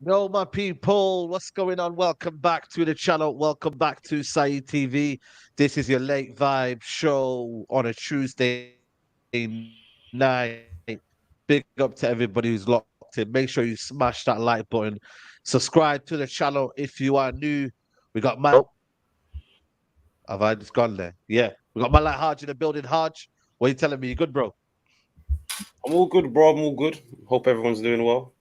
Yo, my people, what's going on? Welcome back to the channel. Welcome back to Saeed TV. This is your late vibe show on a Tuesday night. Big up to everybody who's locked in. Make sure you smash that like button. Subscribe to the channel if you are new. We got my. Have I just gone there? Yeah. We got my like Haj in the building. Haj, what are you telling me? You good, bro? I'm all good, bro. I'm all good. Hope everyone's doing well.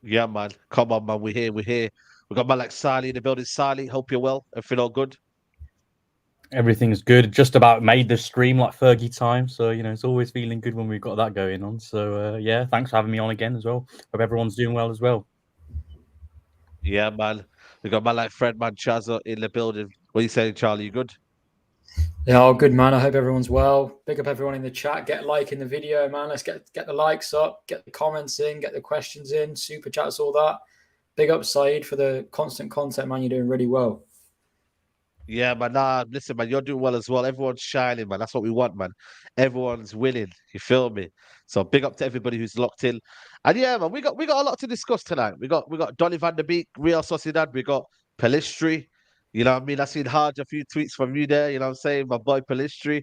Yeah, man. Come on, man. We're here. We're here. We got my like Sally in the building. Sally, hope you're well. Everything all good? Everything's good. Just about made the stream like Fergie time. So, it's always feeling good when we've got that going on. So, yeah, thanks for having me on again as well. Hope everyone's doing well as well. Yeah, man. We got my like friend, man, Chazza in the building. What are you saying, Charlie? You good? Yeah, all good, man. I hope everyone's well. Big up everyone in the chat. Get a like in the video, man. Let's get the likes up, get the comments in, get the questions in, super chats, all that. Big up, Saeed, for the constant content, man. You're doing really well. Yeah, man. Nah, listen, man, you're doing well as well. Everyone's shining, man. That's what we want, man. Everyone's winning. You feel me? So big up to everybody who's locked in. And yeah, man, we got a lot to discuss tonight. We got Donny van der Beek, Real Sociedad. We got Pellistri. You know what I mean? I seen Haj a few tweets from you there. You know what I'm saying? My boy Pellistri.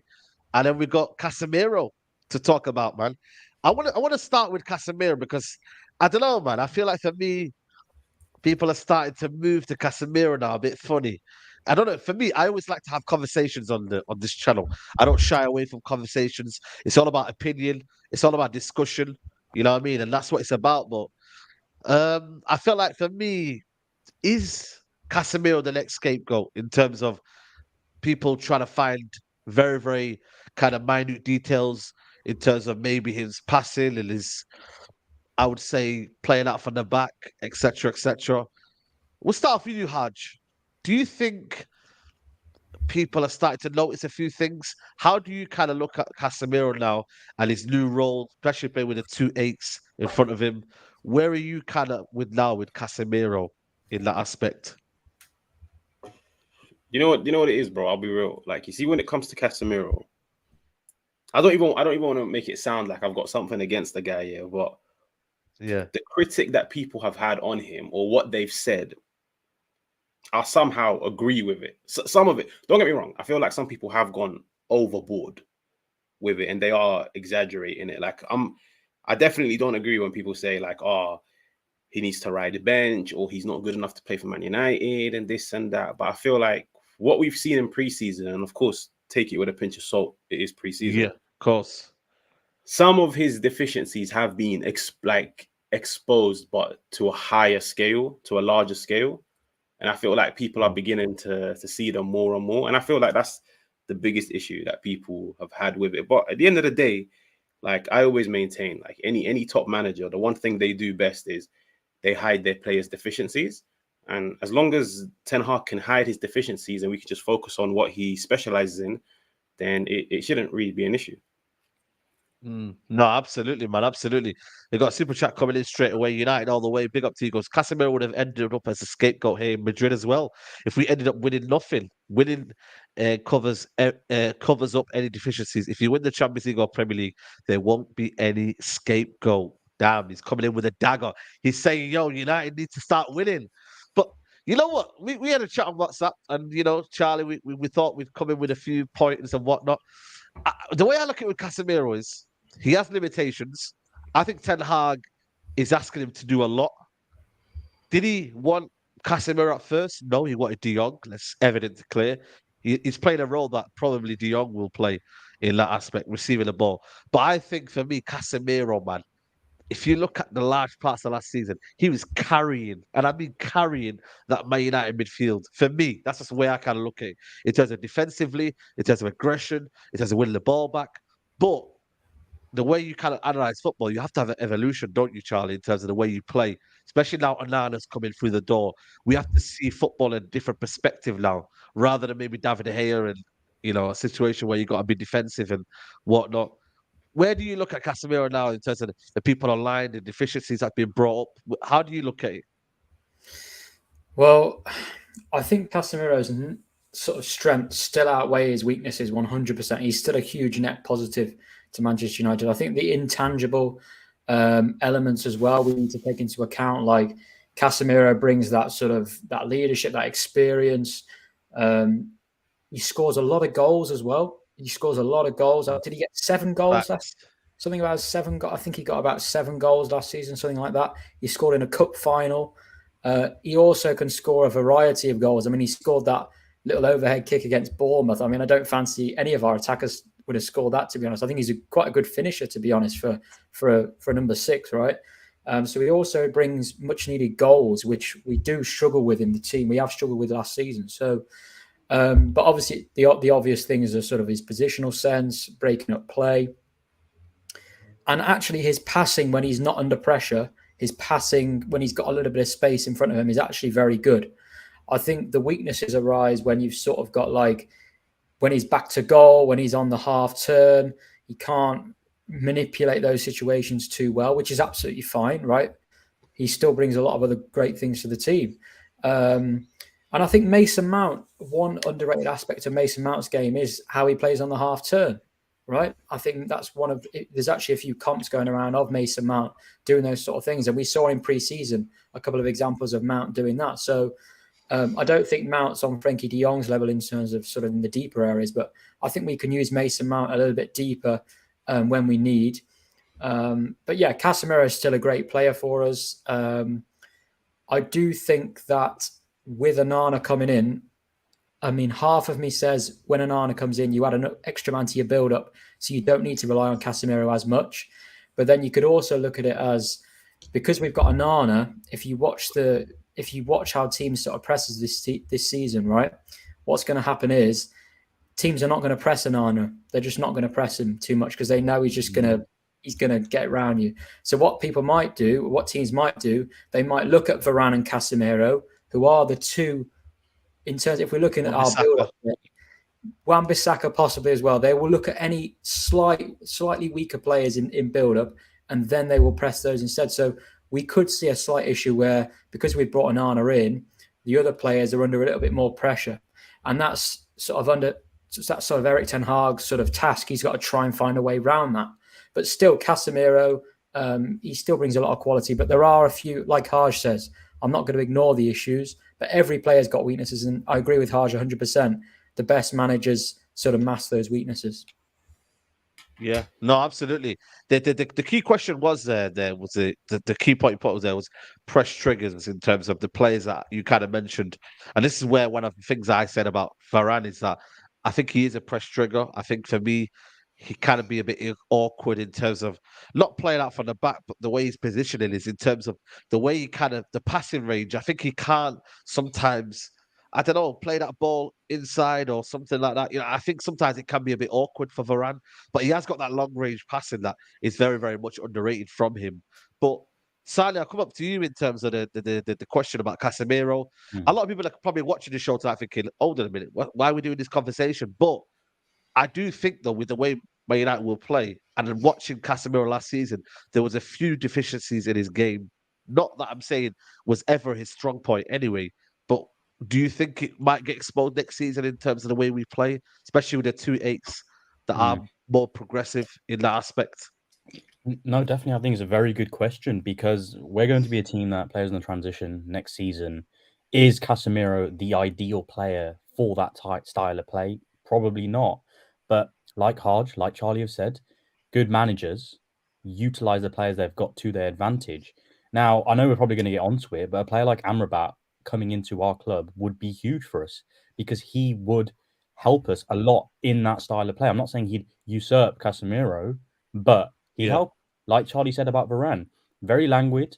And then we got Casemiro to talk about, man. I want to start with Casemiro because I don't know, man. I feel like for me, people are starting to move to Casemiro now. A bit funny. I don't know. For me, I always like to have conversations on this channel. I don't shy away from conversations. It's all about opinion. It's all about discussion. You know what I mean? And that's what it's about. But I feel like for me, is Casemiro the next scapegoat in terms of people trying to find very, very kind of minute details in terms of maybe his passing and his, I would say, playing out from the back, etc., etc. We'll start off with you, Haj. Do you think people are starting to notice a few things? How do you kind of look at Casemiro now and his new role, especially playing with the 2 8s in front of him? Where are you kind of with Casemiro in that aspect? You know what it is, bro. I'll be real. Like, you see, when it comes to Casemiro, I don't even want to make it sound like I've got something against the guy here, but yeah, the critic that people have had on him or what they've said, I somehow agree with it. Some of it, don't get me wrong, I feel like some people have gone overboard with it and they are exaggerating it. Like, I definitely don't agree when people say like, oh, he needs to ride the bench or he's not good enough to play for Man United and this and that. But I feel like what we've seen in preseason, and of course, take it with a pinch of salt, it is preseason. Yeah, of course. Some of his deficiencies have been exposed, but to a higher scale, to a larger scale. And I feel like people are beginning to see them more and more. And I feel like that's the biggest issue that people have had with it. But at the end of the day, like I always maintain, like any top manager, the one thing they do best is they hide their players' deficiencies. And as long as Ten Hag can hide his deficiencies and we can just focus on what he specializes in, then it shouldn't really be an issue. No, absolutely, man. Absolutely. They got a super chat coming in straight away. United all the way. Big up to you. Goes, Casemiro would have ended up as a scapegoat here in Madrid as well. If we ended up winning nothing, winning covers up any deficiencies. If you win the Champions League or Premier League, there won't be any scapegoat. Damn, he's coming in with a dagger. He's saying, yo, United need to start winning. But you know what? We had a chat on WhatsApp, and Charlie, we thought we'd come in with a few pointers and whatnot. The way I look at it with Casemiro is he has limitations. I think Ten Hag is asking him to do a lot. Did he want Casemiro at first? No, he wanted De Jong. That's evident and clear. He's playing a role that probably De Jong will play in that aspect, receiving the ball. But I think for me, Casemiro, man, if you look at the large parts of last season, he was carrying, and I mean carrying that Man United midfield. For me, that's just the way I kind of look at it. In terms of defensively, in terms of aggression, in terms of winning the ball back. But the way you kind of analyze football, you have to have an evolution, don't you, Charlie, in terms of the way you play. Especially now Onana's coming through the door. We have to see football in a different perspective now, rather than maybe David De Gea and, a situation where you got to be defensive and whatnot. where do you look at Casemiro now in terms of the people online, the deficiencies that have been brought up? How do you look at it? Well, I think Casemiro's sort of strength still outweigh his weaknesses 100%. He's still a huge net positive to Manchester United. I think the intangible elements as well we need to take into account, like Casemiro brings that sort of that leadership, that experience. He scores a lot of goals as well. He scores a lot of goals. Did he get 7 goals last? Something about 7 goals. I think he got about 7 goals last season, something like that. He scored in a cup final. He also can score a variety of goals. I mean, he scored that little overhead kick against Bournemouth. I mean, I don't fancy any of our attackers would have scored that, to be honest. I think he's quite a good finisher, to be honest, for a number 6, right? So he also brings much needed goals, which we do struggle with in the team. We have struggled with last season. So, but obviously the obvious things are sort of his positional sense, breaking up play, and actually his passing when he's not under pressure. His passing when he's got a little bit of space in front of him is actually very good. I think the weaknesses arise when you've sort of got like when he's back to goal, when he's on the half turn, he can't manipulate those situations too well, which is absolutely fine, right? He still brings a lot of other great things to the team. And I think Mason Mount, one underrated aspect of Mason Mount's game is how he plays on the half turn, right? I think that's there's actually a few comps going around of Mason Mount doing those sort of things. And we saw in pre-season a couple of examples of Mount doing that. So I don't think Mount's on Frankie de Jong's level in terms of sort of in the deeper areas, but I think we can use Mason Mount a little bit deeper when we need. But yeah, Casemiro is still a great player for us. I do think that with Onana coming in, I mean, half of me says when Onana comes in, you add an extra man to your build-up, so you don't need to rely on Casemiro as much. But then you could also look at it as, because we've got Onana, if you watch how teams sort of presses this season, right? What's going to happen is teams are not going to press Onana. They're just not going to press him too much because they know he's going to get around you. So what teams might do, they might look at Varane and Casemiro, who are the two, in terms, if we're looking at our build-up, Wan-Bissaka possibly as well. They will look at any slightly weaker players in build-up, and then they will press those instead. So we could see a slight issue where, because we've brought Onana in, the other players are under a little bit more pressure. And that's sort of Eric Ten Hag's sort of task. He's got to try and find a way around that. But still, Casemiro, he still brings a lot of quality. But there are a few, like Haj says, I'm not going to ignore the issues, but every player's got weaknesses. And I agree with Haj 100%. The best managers sort of mask those weaknesses. Yeah, no, absolutely. The key question was the key point you put was there was press triggers in terms of the players that you kind of mentioned, and this is where one of the things I said about Varane is that I think he is a press trigger. I think for me, he kind of be a bit awkward in terms of not playing out from the back, but the way he's positioning is in terms of the way he kind of the passing range. I think he can't sometimes. I don't know, play that ball inside or something like that. You know, I think sometimes it can be a bit awkward for Varane, but he has got that long range passing that is very, very much underrated from him. But Sally, I'll come up to you in terms of the question about Casemiro. A lot of people are probably watching the show tonight thinking, hold on a minute, why are we doing this conversation? But I do think, though, with the way Man United will play, and then watching Casemiro last season, there was a few deficiencies in his game. Not that I'm saying was ever his strong point anyway, but do you think it might get exposed next season in terms of the way we play, especially with the 2-8s that are more progressive in that aspect? No, definitely. I think it's a very good question because we're going to be a team that plays in the transition next season. Is Casemiro the ideal player for that type style of play? Probably not. But like Haj, like Charlie have said, good managers utilize the players they've got to their advantage. Now, I know we're probably going to get onto it, but a player like Amrabat coming into our club would be huge for us because he would help us a lot in that style of play. I'm not saying he'd usurp Casemiro, but he'd help. Like Charlie said about Varane, very languid.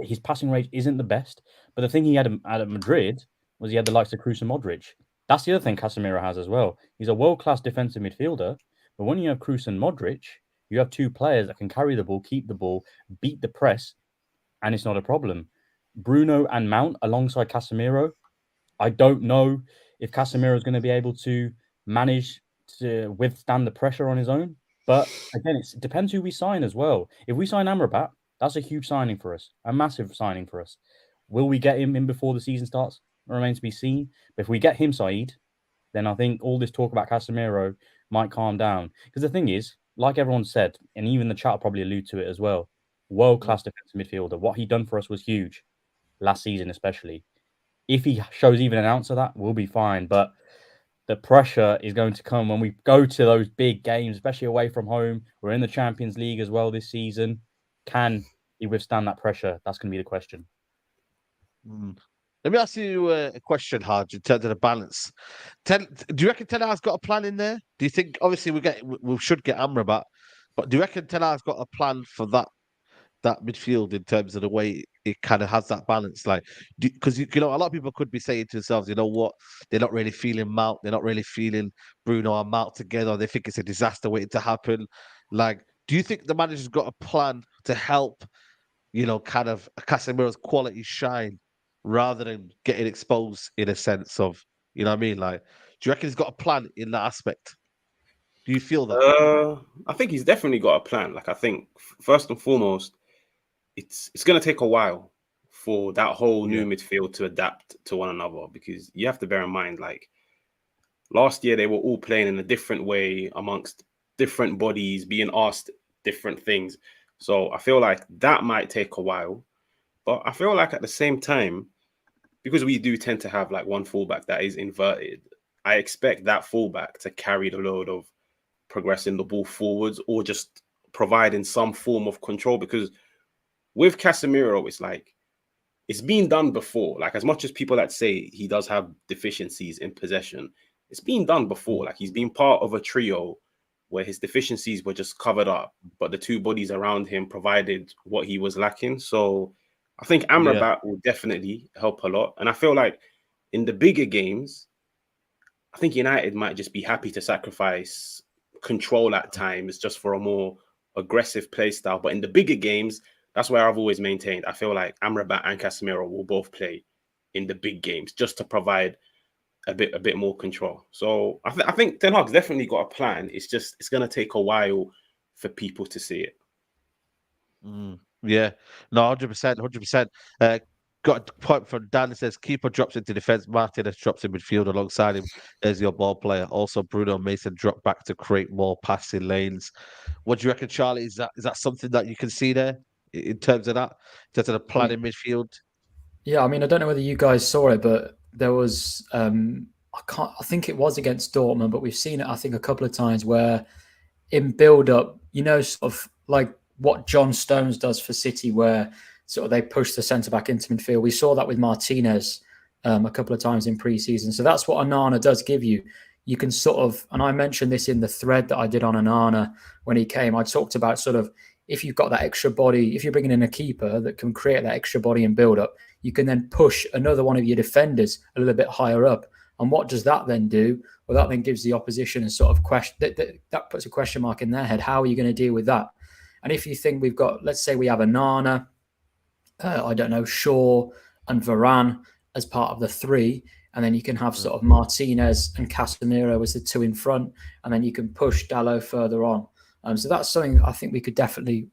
His passing range isn't the best, but the thing he had at Madrid was he had the likes of Kroos and Modric. That's the other thing Casemiro has as well. He's a world-class defensive midfielder, but when you have Kroos and Modric, you have two players that can carry the ball, keep the ball, beat the press, and it's not a problem. Bruno and Mount alongside Casemiro, I don't know if Casemiro is going to be able to manage to withstand the pressure on his own. But again, it depends who we sign as well. If we sign Amrabat, that's a huge signing for us, a massive signing for us. Will we get him in before the season starts? It remains to be seen. But if we get him, Saeed, then I think all this talk about Casemiro might calm down. Because the thing is, like everyone said, and even the chat will probably allude to it as well, world-class defensive midfielder. What he done for us was huge last season, especially. If he shows even an ounce of that, we'll be fine. But the pressure is going to come when we go to those big games, especially away from home. We're in the Champions League as well this season. Can he withstand that pressure? That's going to be the question. Let me ask you a question, Haj, in terms of the balance. Do you reckon Ten Hag's got a plan in there? Do you think, obviously, we should get Amrabat, but do you reckon Ten Hag's got a plan for that midfield in terms of the way it kind of has that balance? Like, because a lot of people could be saying to themselves, you know what, they're not really feeling Mount, they're not really feeling Bruno and Mount together. They think it's a disaster waiting to happen. Like, do you think the manager's got a plan to help, kind of Casemiro's quality shine rather than getting exposed in a sense of, you know what I mean? Like, do you reckon he's got a plan in that aspect? Do you feel that? I think he's definitely got a plan. Like, I think first and foremost, it's going to take a while for that whole new midfield to adapt to one another, because you have to bear in mind, like, last year they were all playing in a different way amongst different bodies, being asked different things. So I feel like that might take a while. But I feel like at the same time, because we do tend to have like one fullback that is inverted, I expect that fullback to carry the load of progressing the ball forwards or just providing some form of control. Because with Casemiro, it's like, it's been done before. Like, as much as people that say he does have deficiencies in possession, it's been done before. Like, he's been part of a trio where his deficiencies were just covered up, but the two bodies around him provided what he was lacking. So I think Amrabat will definitely help a lot. And I feel like in the bigger games, I think United might just be happy to sacrifice control at times just for a more aggressive play style. But in the bigger games, that's where I've always maintained, I feel like Amrabat and Casemiro will both play in the big games just to provide a bit more control. So I think Ten Hag's definitely got a plan. It's going to take a while for people to see it. Yeah, no, 100%, 100%. Got a point from Dan that says keeper drops into defense, Martinez drops in midfield alongside him as your ball player. Also, Bruno Mason dropped back to create more passing lanes. What do you reckon, Charlie? Is that something that you can see there in terms of that, in terms of the plan in midfield? Yeah, I mean, I don't know whether you guys saw it, but there was I think it was against Dortmund, but we've seen it, I think, a couple of times where in build-up, sort of like what John Stones does for City, where sort of they push the centre-back into midfield. We saw that with Martinez a couple of times in pre-season. So that's what Onana does give you. You can sort of, and I mentioned this in the thread that I did on Onana when he came, I talked about sort of, if you've got that extra body, if you're bringing in a keeper that can create that extra body and build-up, you can then push another one of your defenders a little bit higher up. And what does that then do? Well, that then gives the opposition a sort of question, that puts a question mark in their head. How are you going to deal with that? And if you think we've got, let's say we have Onana, I don't know, Shaw and Varane as part of the three, and then you can have sort of Martinez and Casemiro as the two in front, and then you can push Dalot further on. So that's something I think we could definitely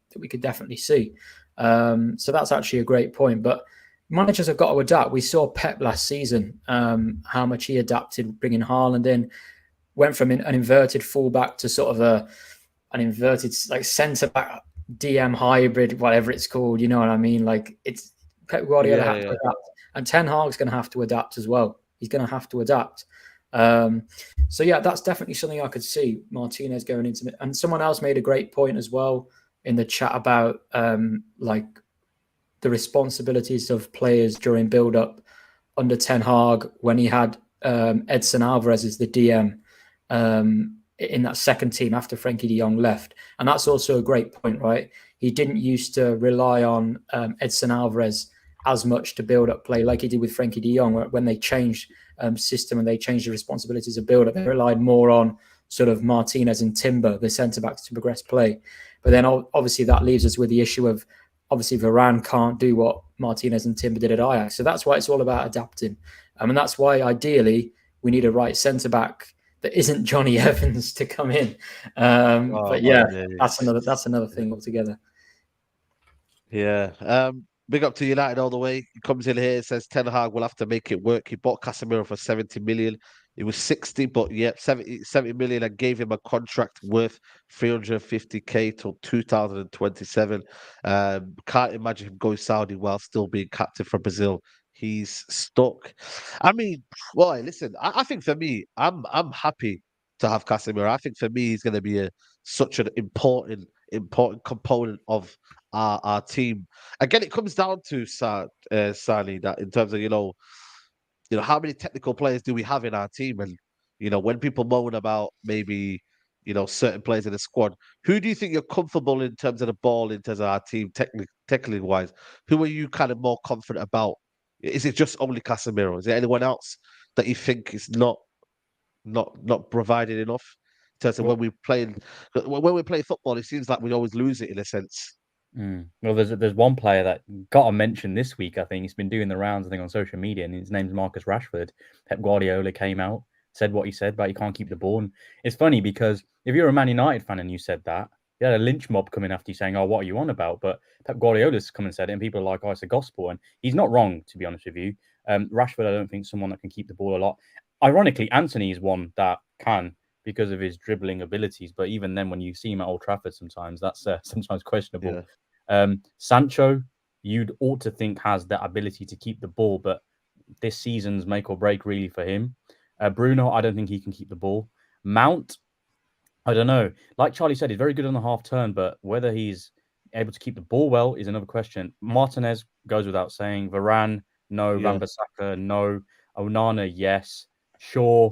see. So that's actually a great point. But managers have got to adapt. We saw Pep last season, how much he adapted, bringing Hojlund in, went from an inverted fullback to sort of an inverted like centre back DM hybrid, whatever it's called. You know what I mean? Like, it's Pep Guardiola have to adapt, and Ten Hag's going to have to adapt as well. He's going to have to adapt. So yeah, that's definitely something I could see Martinez going into it. And someone else made a great point as well in the chat about like the responsibilities of players during build-up under Ten Hag when he had Edson Alvarez as the DM in that second team after Frankie de Jong left. And that's also a great point, right? He didn't used to rely on Edson Alvarez as much to build up play like he did with Frankie de Jong when they changed system and they changed the responsibilities of build-up. They relied more on sort of Martinez and Timber, the centre-backs, to progress play. But then obviously that leaves us with the issue of obviously Varane can't do what Martinez and Timber did at Ajax. So that's why it's all about adapting. And that's why ideally we need a right centre-back that isn't Johnny Evans to come in. Oh, But yeah, man, that's another thing altogether. yeah. Big up to United all the way. He comes in here, says Ten Hag will have to make it work. He bought Casemiro for 70 million. It was 60, but yeah, 70 million, and gave him a contract worth 350k till 2027. Can't imagine him going Saudi while still being captain for Brazil. He's stuck. I mean, boy, listen, I think for me, I'm happy to have Casemiro. I think for me, he's going to be such an important component of our team. Again, it comes down to Sani, that in terms of how many technical players do we have in our team, and when people moan about maybe certain players in the squad, who do you think you're comfortable in terms of the ball, in terms of our team technically wise? Who are you kind of more confident about? Is it just only Casemiro? Is there anyone else that you think is not providing enough? In terms of Well, when we play football, it seems like we always lose it in a sense. well, there's one player that got a mention this week. I think he's been doing the rounds, I think, on social media, and his name's Marcus Rashford. Pep Guardiola came out, said what he said about he can't keep the ball. And it's funny because if you're a Man United fan and you said that, you had a lynch mob coming after you saying, "Oh, what are you on about?" But Pep Guardiola's come and said it, and people are like, "Oh, it's the gospel," and he's not wrong, to be honest with you. Rashford, I don't think someone that can keep the ball a lot. Ironically, Antony is one that can, because of his dribbling abilities. But even then, when you see him at Old Trafford, sometimes that's sometimes questionable. Yeah. Sancho, you'd ought to think has that ability to keep the ball, but this season's make or break really for him. Bruno, I don't think he can keep the ball. Mount, I don't know. Like Charlie said, he's very good on the half turn, but whether he's able to keep the ball well is another question. Martinez goes without saying. Varane, no. Yeah. Van Bissaka, no. Onana, yes. Shaw,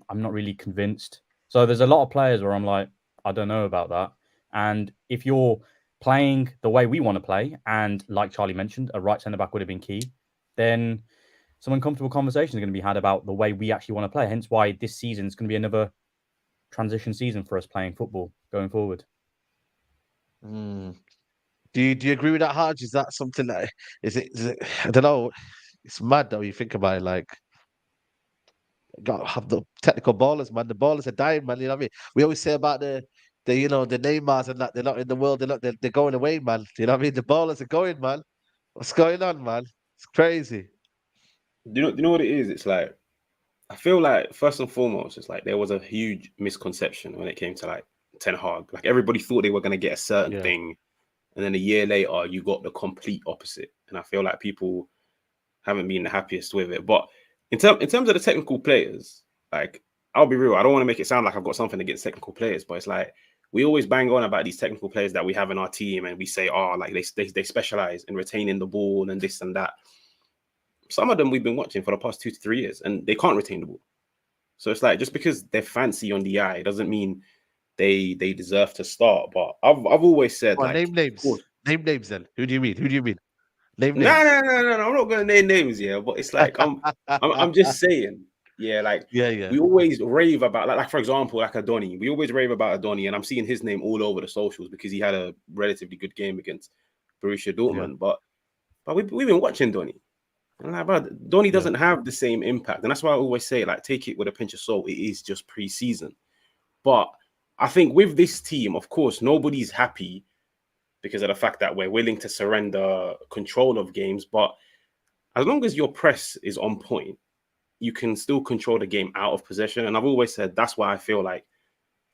I'm not really convinced. So there's a lot of players where I'm like, I don't know about that. And if you're playing the way we want to play, and like Charlie mentioned, a right centre back would have been key, then some uncomfortable conversations are going to be had about the way we actually want to play. Hence why this season is going to be another transition season for us playing football going forward. Mm. Do you agree with that, Hodge? Is that something that is it? I don't know. It's mad though. You think about it, like, got to have the technical ballers, man. The ballers are dying, man. You know what I mean? We always say about the Neymars and that they're not in the world. They're going away, man. You know what I mean? The ballers are going, man. What's going on, man? It's crazy. Do you know what it is? It's like, I feel like first and foremost, it's like there was a huge misconception when it came to like Ten Hag. Like everybody thought they were going to get a certain Yeah. thing, and then a year later you got the complete opposite. And I feel like people haven't been the happiest with it. But in terms of the technical players, like, I'll be real, I don't want to make it sound like I've got something against technical players, but it's like we always bang on about these technical players that we have in our team, and we say, oh, like they specialize in retaining the ball and this and that. Some of them we've been watching for the past 2 to 3 years, and they can't retain the ball. So it's like, just because they're fancy on the eye doesn't mean they deserve to start. But I've always said, Well, like, name names. Name names then. Who do you mean? Name no, names. no. I'm not gonna name names, yeah. But it's like I'm just saying, yeah. Like, Yeah. we always rave about, like for example, like Antony. We always rave about Antony, and I'm seeing his name all over the socials because he had a relatively good game against Borussia Dortmund. But we've been watching Donny. And like, bro, Donny doesn't have the same impact. And that's why I always say, like, take it with a pinch of salt. It is just pre-season. But I think with this team, of course, nobody's happy because of the fact that we're willing to surrender control of games. But as long as your press is on point, you can still control the game out of possession. And I've always said that's why I feel like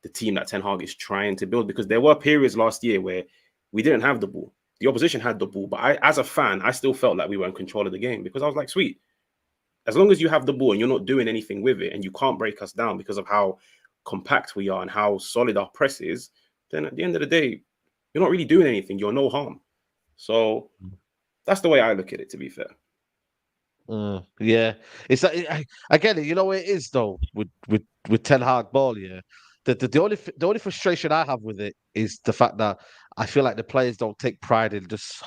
the team that Ten Hag is trying to build, because there were periods last year where we didn't have the ball. The opposition had the ball, but I, as a fan, I still felt like we were in control of the game, because I was like, sweet, as long as you have the ball and you're not doing anything with it and you can't break us down because of how compact we are and how solid our press is, then at the end of the day, you're not really doing anything. You're no harm. So that's the way I look at it, to be fair. Yeah, it's again, you know what it is though with Ten Hag ball. Yeah, the only frustration I have with it is the fact that I feel like the players don't take pride in just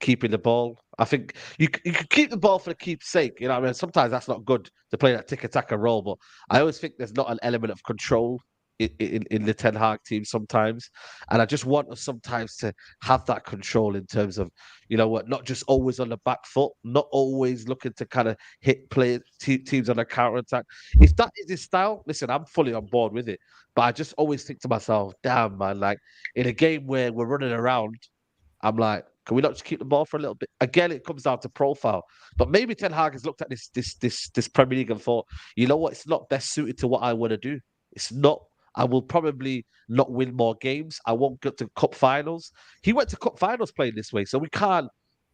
keeping the ball. I think you can keep the ball for the keep's sake. You know what I mean? Sometimes that's not good to play that tick-attack role, but I always think there's not an element of control in the Ten Hag team sometimes, and I just want us sometimes to have that control in terms of, you know what, not just always on the back foot, not always looking to kind of hit teams on a counter attack. If that is his style, listen, I'm fully on board with it. But I just always think to myself, damn man, like in a game where we're running around, I'm like, can we not just keep the ball for a little bit? Again, it comes down to profile. But maybe Ten Hag has looked at this Premier League and thought, you know what, it's not best suited to what I want to do. It's not. I will probably not win more games. I won't get to cup finals. He went to cup finals playing this way, so we can't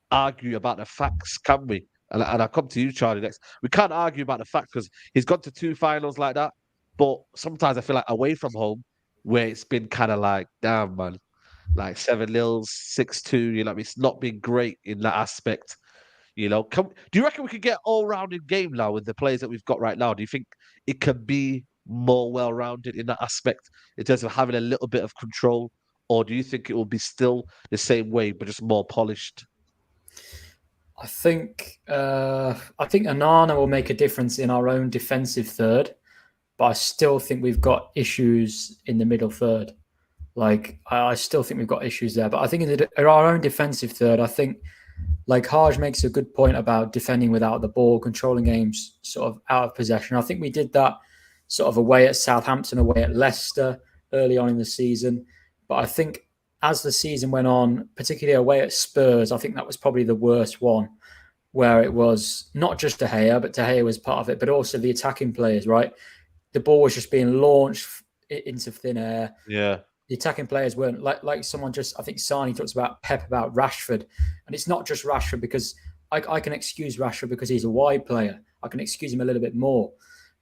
argue about the facts, can we? And I'll come to you, Charlie, next. We can't argue about the fact because he's gone to 2 finals like that. But sometimes I feel like away from home, where it's been kind of like, damn, man, like 7-0, 6-2, you know, it's not been great in that aspect. You know, do you reckon we could get all-rounded game now with the players that we've got right now? Do you think it could be more well-rounded in that aspect in terms of having a little bit of control, or do you think it will be still the same way but just more polished? I think Onana will make a difference in our own defensive third, but I still think we've got issues in the middle third. Like I still think we've got issues there, but I think in our own defensive third, I think like Haj makes a good point about defending without the ball, controlling games sort of out of possession. I think we did that sort of away at Southampton, away at Leicester early on in the season. But I think as the season went on, particularly away at Spurs, I think that was probably the worst one, where it was not just De Gea, but De Gea was part of it, but also the attacking players, right? The ball was just being launched into thin air. Yeah. The attacking players weren't like someone just, I think Sani talks about Pep about Rashford. And it's not just Rashford because I can excuse Rashford because he's a wide player. I can excuse him a little bit more.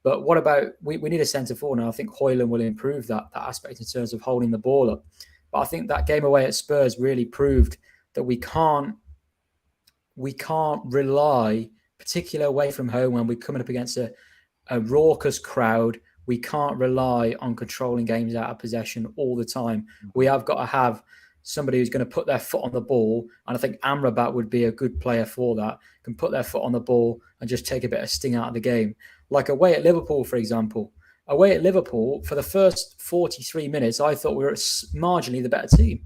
But what about, we need a centre forward, and I think Hojlund will improve that aspect in terms of holding the ball up. But I think that game away at Spurs really proved that we can't rely, particularly away from home when we're coming up against a raucous crowd. We can't rely on controlling games out of possession all the time. We have got to have somebody who's going to put their foot on the ball. And I think Amrabat would be a good player for that, can put their foot on the ball and just take a bit of sting out of the game. Like away at Liverpool, for example. Away at Liverpool, for the first 43 minutes, I thought we were marginally the better team.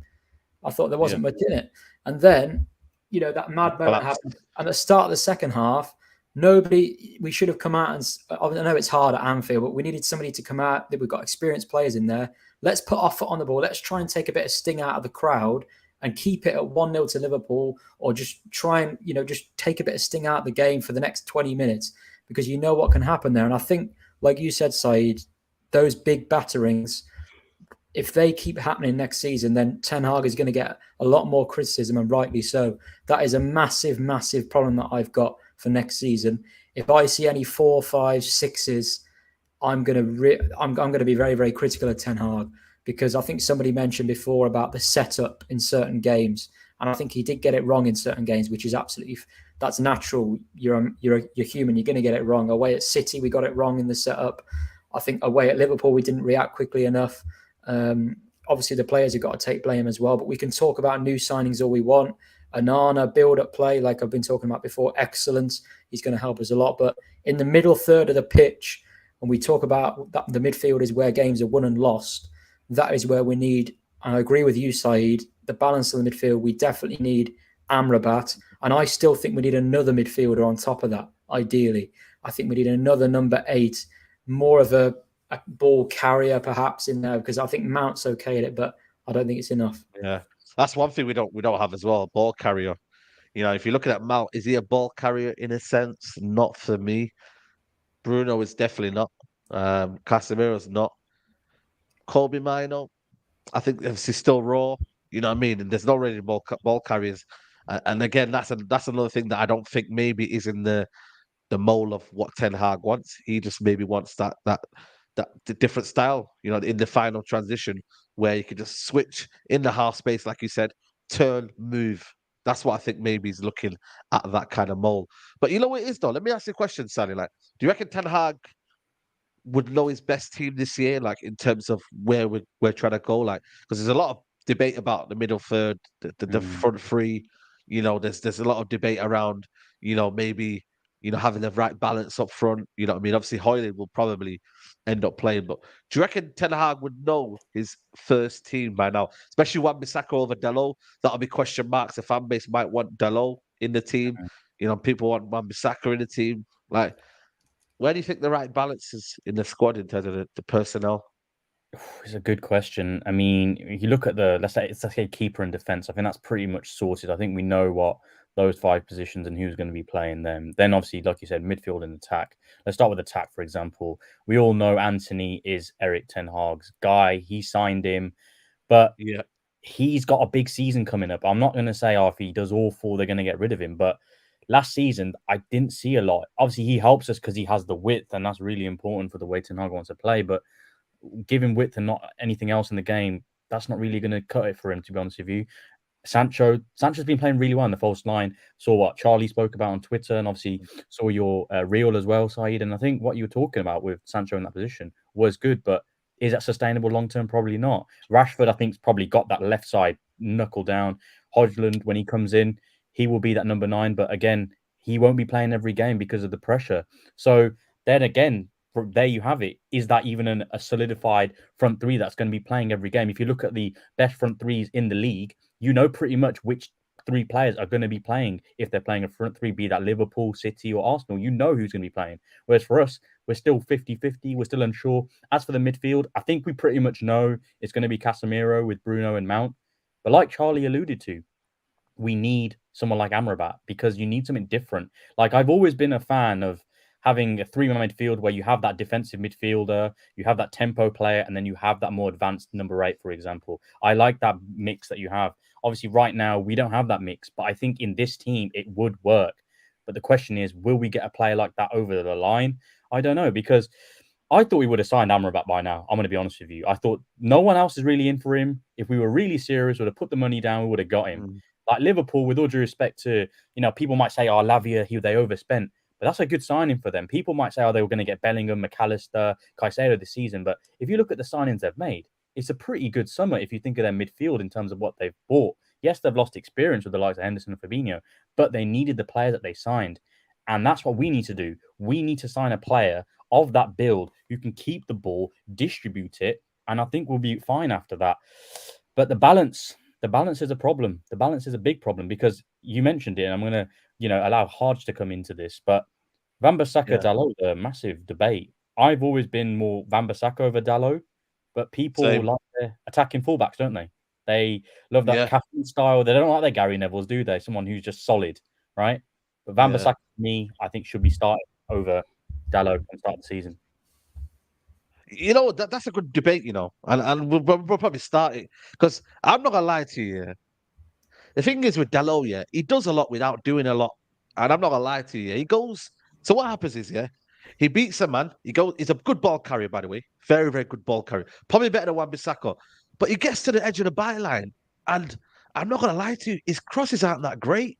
I thought there wasn't much in it. And then, you know, that mad moment happened. And at the start of the second half, we should have come out and, I know it's hard at Anfield, but we needed somebody to come out. We've got experienced players in there. Let's put our foot on the ball. Let's try and take a bit of sting out of the crowd and keep it at 1-0 to Liverpool, or just try and, you know, just take a bit of sting out of the game for the next 20 minutes, because you know what can happen there. And I think, like you said, Saeed, those big batterings, if they keep happening next season, then Ten Hag is going to get a lot more criticism, and rightly so. That is a massive, massive problem that I've got for next season. If I see any 4, 5, 6s, I'm going to be very, very critical of Ten Hag, because I think somebody mentioned before about the setup in certain games, and I think he did get it wrong in certain games, which is absolutely, that's natural. You're human. You're going to get it wrong. Away at City, we got it wrong in the setup. I think away at Liverpool, we didn't react quickly enough. Obviously, the players have got to take blame as well. But we can talk about new signings all we want. Onana, build-up play, like I've been talking about before, excellence. He's going to help us a lot. But in the middle third of the pitch, when we talk about that, the midfield is where games are won and lost. That is where we need, and I agree with you, Saeed, the balance of the midfield. We definitely need Amrabat. And I still think we need another midfielder on top of that, ideally. I think we need another number 8, more of a ball carrier perhaps in there, because I think Mount's okay at it, but I don't think it's enough. Yeah, that's one thing we don't have as well, a ball carrier. You know, if you're looking at Mount, is he a ball carrier in a sense? Not for me. Bruno is definitely not. Casemiro's not. Kobe Mino, I think he's still raw. You know what I mean? And there's not really ball carriers. And again, that's another thing that I don't think maybe is in the mold of what Ten Hag wants. He just maybe wants that the different style, you know, in the final transition where you could just switch in the half space, like you said, turn, move. That's what I think maybe he's looking at, that kind of mold. But you know what it is though? Let me ask you a question, Sally. Like, do you reckon Ten Hag would know his best team this year, like in terms of where we're trying to go? Like, because there's a lot of debate about the middle third, the front three. You know, there's a lot of debate around, you know, maybe having the right balance up front. You know what I mean? Obviously, Hojlund will probably end up playing, but do you reckon Ten Hag would know his first team by now? Especially Wan-Bissaka over Dalot. That'll be question marks. The fan base might want Dalot in the team. People want Wan-Bissaka in the team. Like, where do you think the right balance is in the squad in terms of the personnel? It's a good question. I mean, if you look at let's say keeper and defense, I think that's pretty much sorted. I think we know what those 5 positions and who's going to be playing them. Then obviously, like you said, midfield and attack. Let's start with attack, for example. We all know Antony is Eric Ten Hag's guy. He signed him, but he's got a big season coming up. I'm not going to say, if he does all 4, they're going to get rid of him. But last season, I didn't see a lot. Obviously, he helps us because he has the width, and that's really important for the way Ten Hag wants to play. But giving width and not anything else in the game, that's not really going to cut it for him, to be honest with you. Sancho's been playing really well in the false line. Saw what Charlie spoke about on Twitter, and obviously saw your reel as well, Saeed. And I think what you were talking about with Sancho in that position was good, but is that sustainable long term? Probably not. Rashford, I think, has probably got that left side knuckle down. Hojlund, when he comes in, he will be that number 9, but again, he won't be playing every game because of the pressure. So then again, there you have it. Is that even a solidified front 3 that's going to be playing every game? If you look at the best front 3s in the league, you know pretty much which 3 players are going to be playing if they're playing a front 3, be that Liverpool, City or Arsenal. You know who's going to be playing. Whereas for us, we're still 50-50. We're still unsure. As for the midfield, I think we pretty much know it's going to be Casemiro with Bruno and Mount. But like Charlie alluded to, we need someone like Amrabat because you need something different. Like, I've always been a fan of having a 3-man midfield where you have that defensive midfielder, you have that tempo player, and then you have that more advanced number 8, for example. I like that mix that you have. Obviously, right now, we don't have that mix, but I think in this team, it would work. But the question is, will we get a player like that over the line? I don't know, because I thought we would have signed Amrabat by now. I'm going to be honest with you. I thought no one else is really in for him. If we were really serious, we would have put the money down, we would have got him. Like Liverpool, with all due respect to, people might say, Lavia, they overspent. But that's a good signing for them. People might say, they were going to get Bellingham, McAllister, Caicedo this season. But if you look at the signings they've made, it's a pretty good summer if you think of their midfield in terms of what they've bought. Yes, they've lost experience with the likes of Henderson and Fabinho, but they needed the players that they signed. And that's what we need to do. We need to sign a player of that build who can keep the ball, distribute it, and I think we'll be fine after that. But the balance is a problem. The balance is a big problem because you mentioned it, and I'm going to allow Hodge to come into this, but Wan-Bissaka, Dalot, a massive debate. I've always been more Wan-Bissaka over Dalot, but people like their attacking fullbacks, don't they? They love that Cafe style. They don't like their Gary Neville's, do they? Someone who's just solid, right? But Wan-Bissaka, for me, I think should be started over Dalot and start the season. That's a good debate, and we'll probably start it because I'm not gonna lie to you. The thing is with Dalot, he does a lot without doing a lot. And I'm not gonna lie to you. He goes. So what happens is, he beats a man. He's a good ball carrier, by the way. Very, very good ball carrier. Probably better than Wan-Bissaka. But he gets to the edge of the byline. And I'm not gonna lie to you, his crosses aren't that great.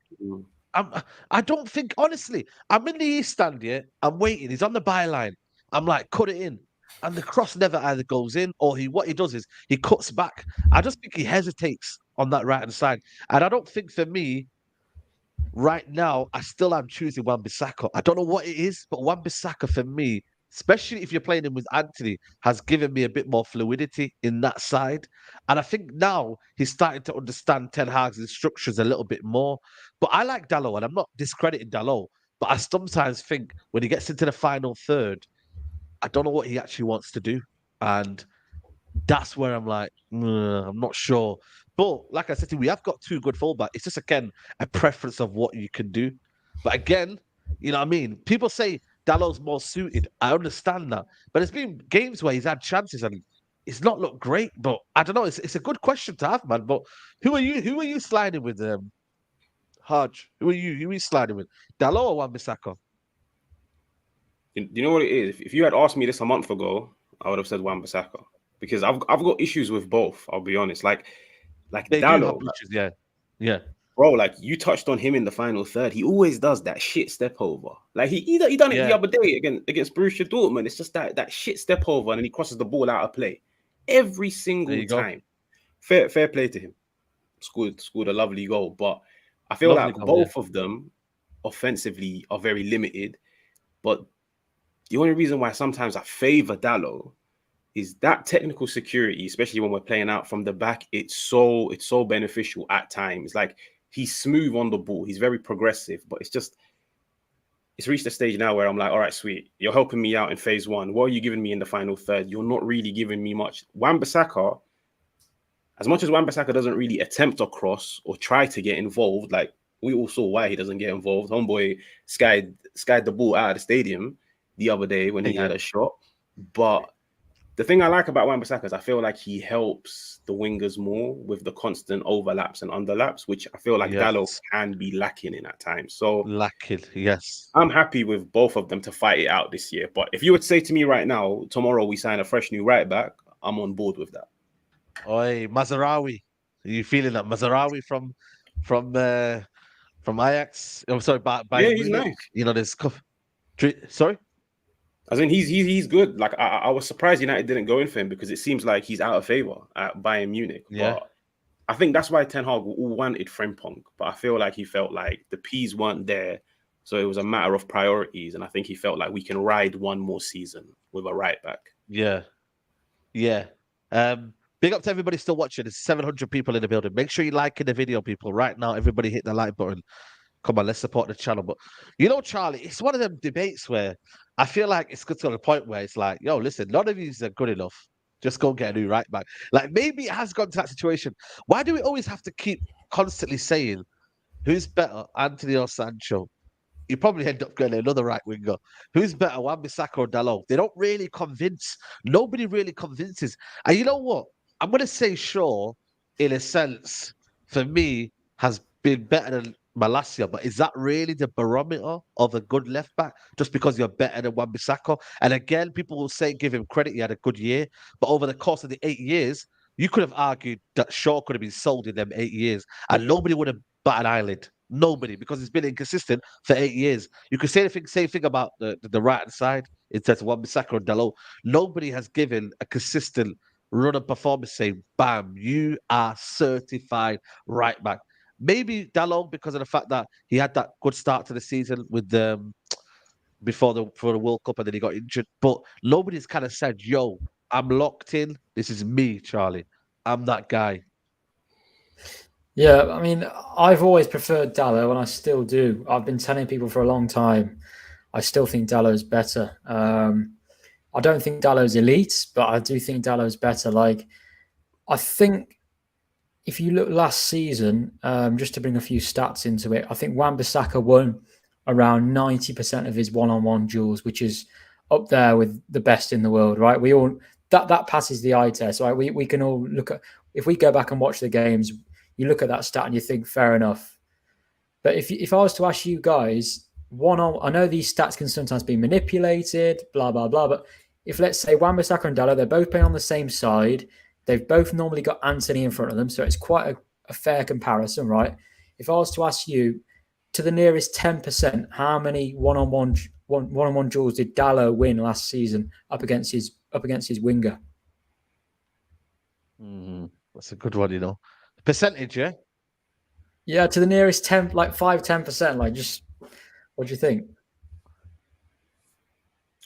I don't think, honestly, I'm in the East stand, I'm waiting. He's on the byline. I'm like, cut it in. And the cross never either goes in or what he does is he cuts back. I just think he hesitates on that right-hand side. And I don't think for me, right now, I still am choosing Wan-Bissaka. I don't know what it is, but Wan-Bissaka for me, especially if you're playing him with Antony, has given me a bit more fluidity in that side. And I think now he's starting to understand Ten Hag's instructions a little bit more. But I like Dalot, and I'm not discrediting Dalot, but I sometimes think when he gets into the final third, I don't know what he actually wants to do. And that's where I'm like, I'm not sure. But like I said to you, we have got 2 good fullbacks. It's just, again, a preference of what you can do. But again, you know what I mean? People say Dalot's more suited. I understand that. But there's been games where he's had chances and it's not looked great. But I don't know. It's a good question to have, man. But who are you sliding with, Hodge? Who are you sliding with? Dalot or Wan-Bissaka? You know what it is? If you had asked me this a month ago, I would have said Wan-Bissaka. Because I've got issues with both, I'll be honest. Like they Dalot, do have issues, yeah. Bro, like you touched on him in the final third. He always does that shit step over. Like he done it the other day against Borussia Dortmund. It's just that shit step over and then he crosses the ball out of play every single time. Fair play to him. Scored a lovely goal, but I feel like both of them offensively are very limited. But the only reason why sometimes I favor Dalot is that technical security, especially when we're playing out from the back. It's so beneficial at times. Like, he's smooth on the ball, he's very progressive, but it's reached a stage now where I'm like, all right, sweet, you're helping me out in phase one. What are you giving me in the final third? You're not really giving me much. Wan-Bissaka, as much as Wan-Bissaka doesn't really attempt a cross or try to get involved, like, we all saw why he doesn't get involved. Homeboy skied the ball out of the stadium the other day when he had a shot. But the thing I like about Wan-Bissaka is I feel like he helps the wingers more with the constant overlaps and underlaps, which I feel like Dalot can be lacking in at times. So yes. I'm happy with both of them to fight it out this year. But if you would say to me right now, tomorrow we sign a fresh new right back, I'm on board with that. Oi, Mazraoui. Are you feeling that? Mazraoui from Ajax? I'm sorry, Yeah, Bayern he's Munich. nice. You know, there's sorry? As in, he's good. Like, I was surprised United didn't go in for him because it seems like he's out of favor at Bayern Munich. Yeah. But I think that's why Ten Hag all wanted Frimpong. But I feel like he felt like the P's weren't there. So it was a matter of priorities. And I think he felt like we can ride one more season with a right back. Yeah. Yeah. Big up to everybody still watching. There's 700 people in the building. Make sure you're liking the video, people. Right now, everybody hit the like button. Come on, let's support the channel. But you know, Charlie, it's one of them debates where I feel like it's good to the point where it's like, yo, listen, none of these are good enough. Just go get a new right back. Like, maybe it has gone to that situation. Why do we always have to keep constantly saying who's better, Antony or Sancho? You probably end up getting another right winger. Who's better, Wan-Bissaka or Dalot? They don't really convince. Nobody really convinces. And you know what? I'm going to say Shaw, in a sense, for me, has been better than Malacia. But is that really the barometer of a good left back? Just because you're better than Wan-Bissaka? And again, people will say, give him credit, he had a good year. But over the course of the 8 years, you could have argued that Shaw could have been sold in them 8 years. And nobody would have bat an eyelid. Nobody, because it's been inconsistent for 8 years. You could say the same thing about the right hand side in terms of Wan-Bissaka and Dalot. Nobody has given a consistent run of performance saying, bam, you are certified right back. Maybe Dalot, because of the fact that he had that good start to the season with before the World Cup and then he got injured. But nobody's kind of said, yo, I'm locked in. This is me, Charlie. I'm that guy. Yeah, I mean, I've always preferred Dalot, and I still do. I've been telling people for a long time, I still think Dalot's better. I don't think Dalot's elite, but I do think Dalot's better. Like, I think if you look last season, just to bring a few stats into it, I think Wan-Bissaka won around 90% of his one-on-one duels, which is up there with the best in the world, right? We all that passes the eye test, right? We can all look at, if we go back and watch the games, you look at that stat and you think, fair enough. But if I was to ask you guys, I know these stats can sometimes be manipulated, blah, blah, blah. But if, let's say, Wan-Bissaka and Dalot, they're both playing on the same side. They've both normally got Antony in front of them. So it's quite a fair comparison, right? If I was to ask you, to the nearest 10%, how many one-on-one duels did Dalot win last season up against his winger? That's a good one, you know. Percentage, yeah? Yeah, to the nearest 10, like 5-10%. Like, just what do you think?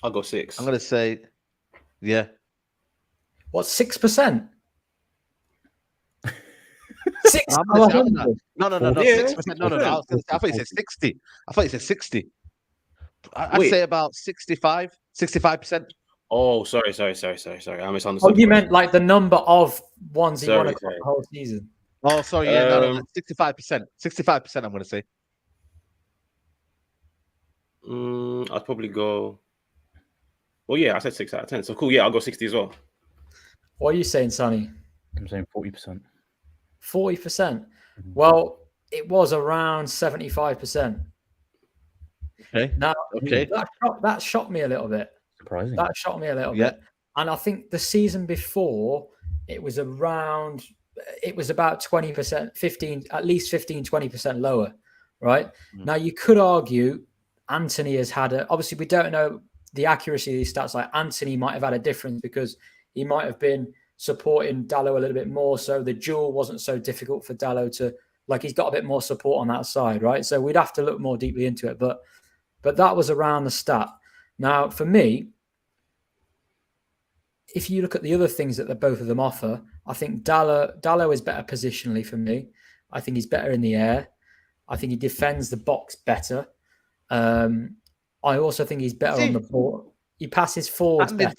I'll go 6. I'm gonna say, yeah. What, 6%? 6 I'm gonna say, no, 6%. No. I thought you said 60. I thought you said 60. I'd say about 65%. Oh, sorry. I misunderstood. Oh, you meant like the number of ones he won across the whole season. Oh, sorry, yeah, no, 65%. 65%, I'm going to say. I'd probably go... Well, yeah, I said 6 out of 10. So cool, yeah, I'll go 60 as well. What are you saying, Sonny? I'm saying 40%. 40%? Mm-hmm. Well, it was around 75%. Okay. Now, that shocked me a little bit. Surprising. That shocked me a little bit. And I think the season before, it was about 20%, at least 15-20% lower, right? Now, you could argue Antony has had obviously, we don't know the accuracy of these stats. Like, Antony might have had a difference because he might have been supporting Dalot a little bit more, so the duel wasn't so difficult for Dalot Like he's got a bit more support on that side, right? So we'd have to look more deeply into it. But that was around the stat. Now, for me, if you look at the other things that both of them offer, I think Dallo is better positionally for me. I think he's better in the air. I think he defends the box better. I also think he's better on the ball. He passes forwards better.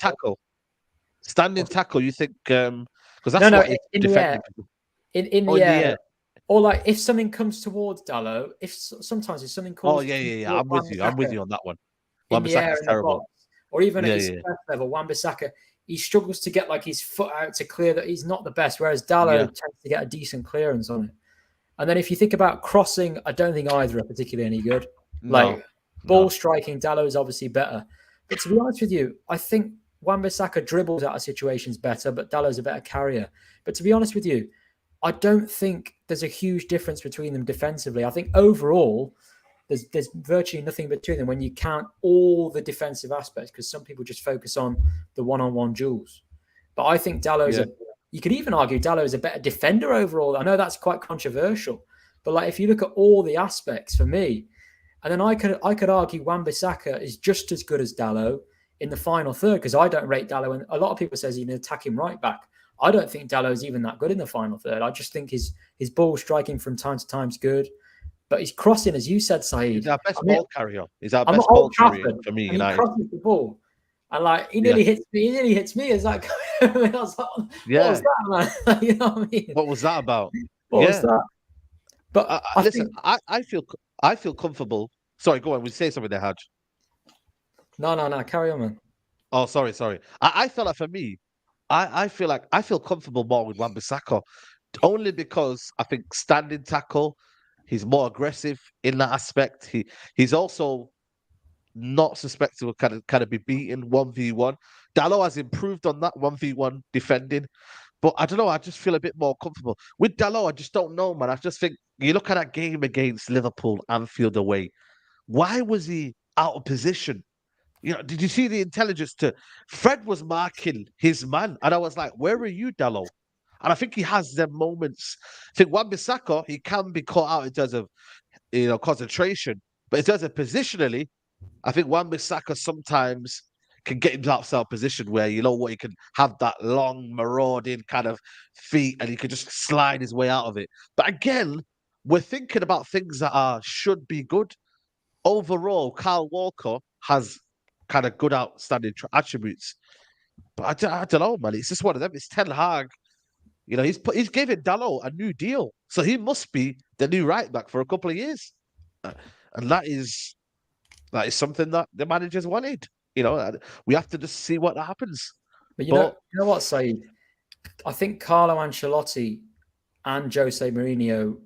Standing tackle, you think? Because that's what it's defending. In the air. Or like if something comes towards Dallo, sometimes if something comes. Oh yeah. I'm with you on that one. Wan-Bissaka's terrible. Box, or even at his level, Wan-Bissaka, he struggles to get like his foot out to clear that. He's not the best, whereas Dallo tends to get a decent clearance on it. And then if you think about crossing, I don't think either are particularly any good. Ball striking, Dallo is obviously better. But to be honest with you, I think Wan-Bissaka dribbles out of situations better, but Dallo's a better carrier. But to be honest with you, I don't think there's a huge difference between them defensively. I think overall, there's virtually nothing between them when you count all the defensive aspects, because some people just focus on the one-on-one duels. But I think Dallo's you could even argue Dallo is a better defender overall. I know that's quite controversial, but like if you look at all the aspects for me, and then I could argue Wan-Bissaka is just as good as Dallo in the final third, because I don't rate Dallo, and a lot of people say he's an attacking right back. I don't think Dallo is even that good in the final third. I just think his ball striking from time to time is good, but he's crossing, as you said, Saeed. He's our best ball carrier. He's our best ball carrier for me. And he crosses the ball, and like he nearly hits me. He nearly hits me. It's like, what was that, man? You know what I mean? What was that about? What was that? But I feel comfortable. Sorry, go on. We say something there, Haj. No. Carry on, man. Oh, sorry. I feel like for me, I feel comfortable more with Wan-Bissaka, only because I think standing tackle, he's more aggressive in that aspect. He's also not suspected of kind of be beaten 1v1. Dallo has improved on that 1v1 defending, but I don't know. I just feel a bit more comfortable with Dallo. I just don't know, man. I just think you look at that game against Liverpool, Anfield away. Why was he out of position? You know, did you see the intelligence Fred was marking his man, and I was like, where are you, Dallo? And I think he has them moments. I think Wan-Bissaka, he can be caught out in terms of concentration, but in terms of positionally, I think Wan-Bissaka sometimes can get himself out of position where he can have that long marauding kind of feet, and he can just slide his way out of it. But again, we're thinking about things that should be good. Overall, Kyle Walker has kind of good outstanding attributes, but I don't know, man. It's just one of them. It's Ten Hag. You know, he's giving Dallo a new deal, so he must be the new right back for a couple of years, and that is something that the managers wanted. You know, we have to just see what happens. But you know what, Saeed? I think Carlo Ancelotti and Jose Mourinho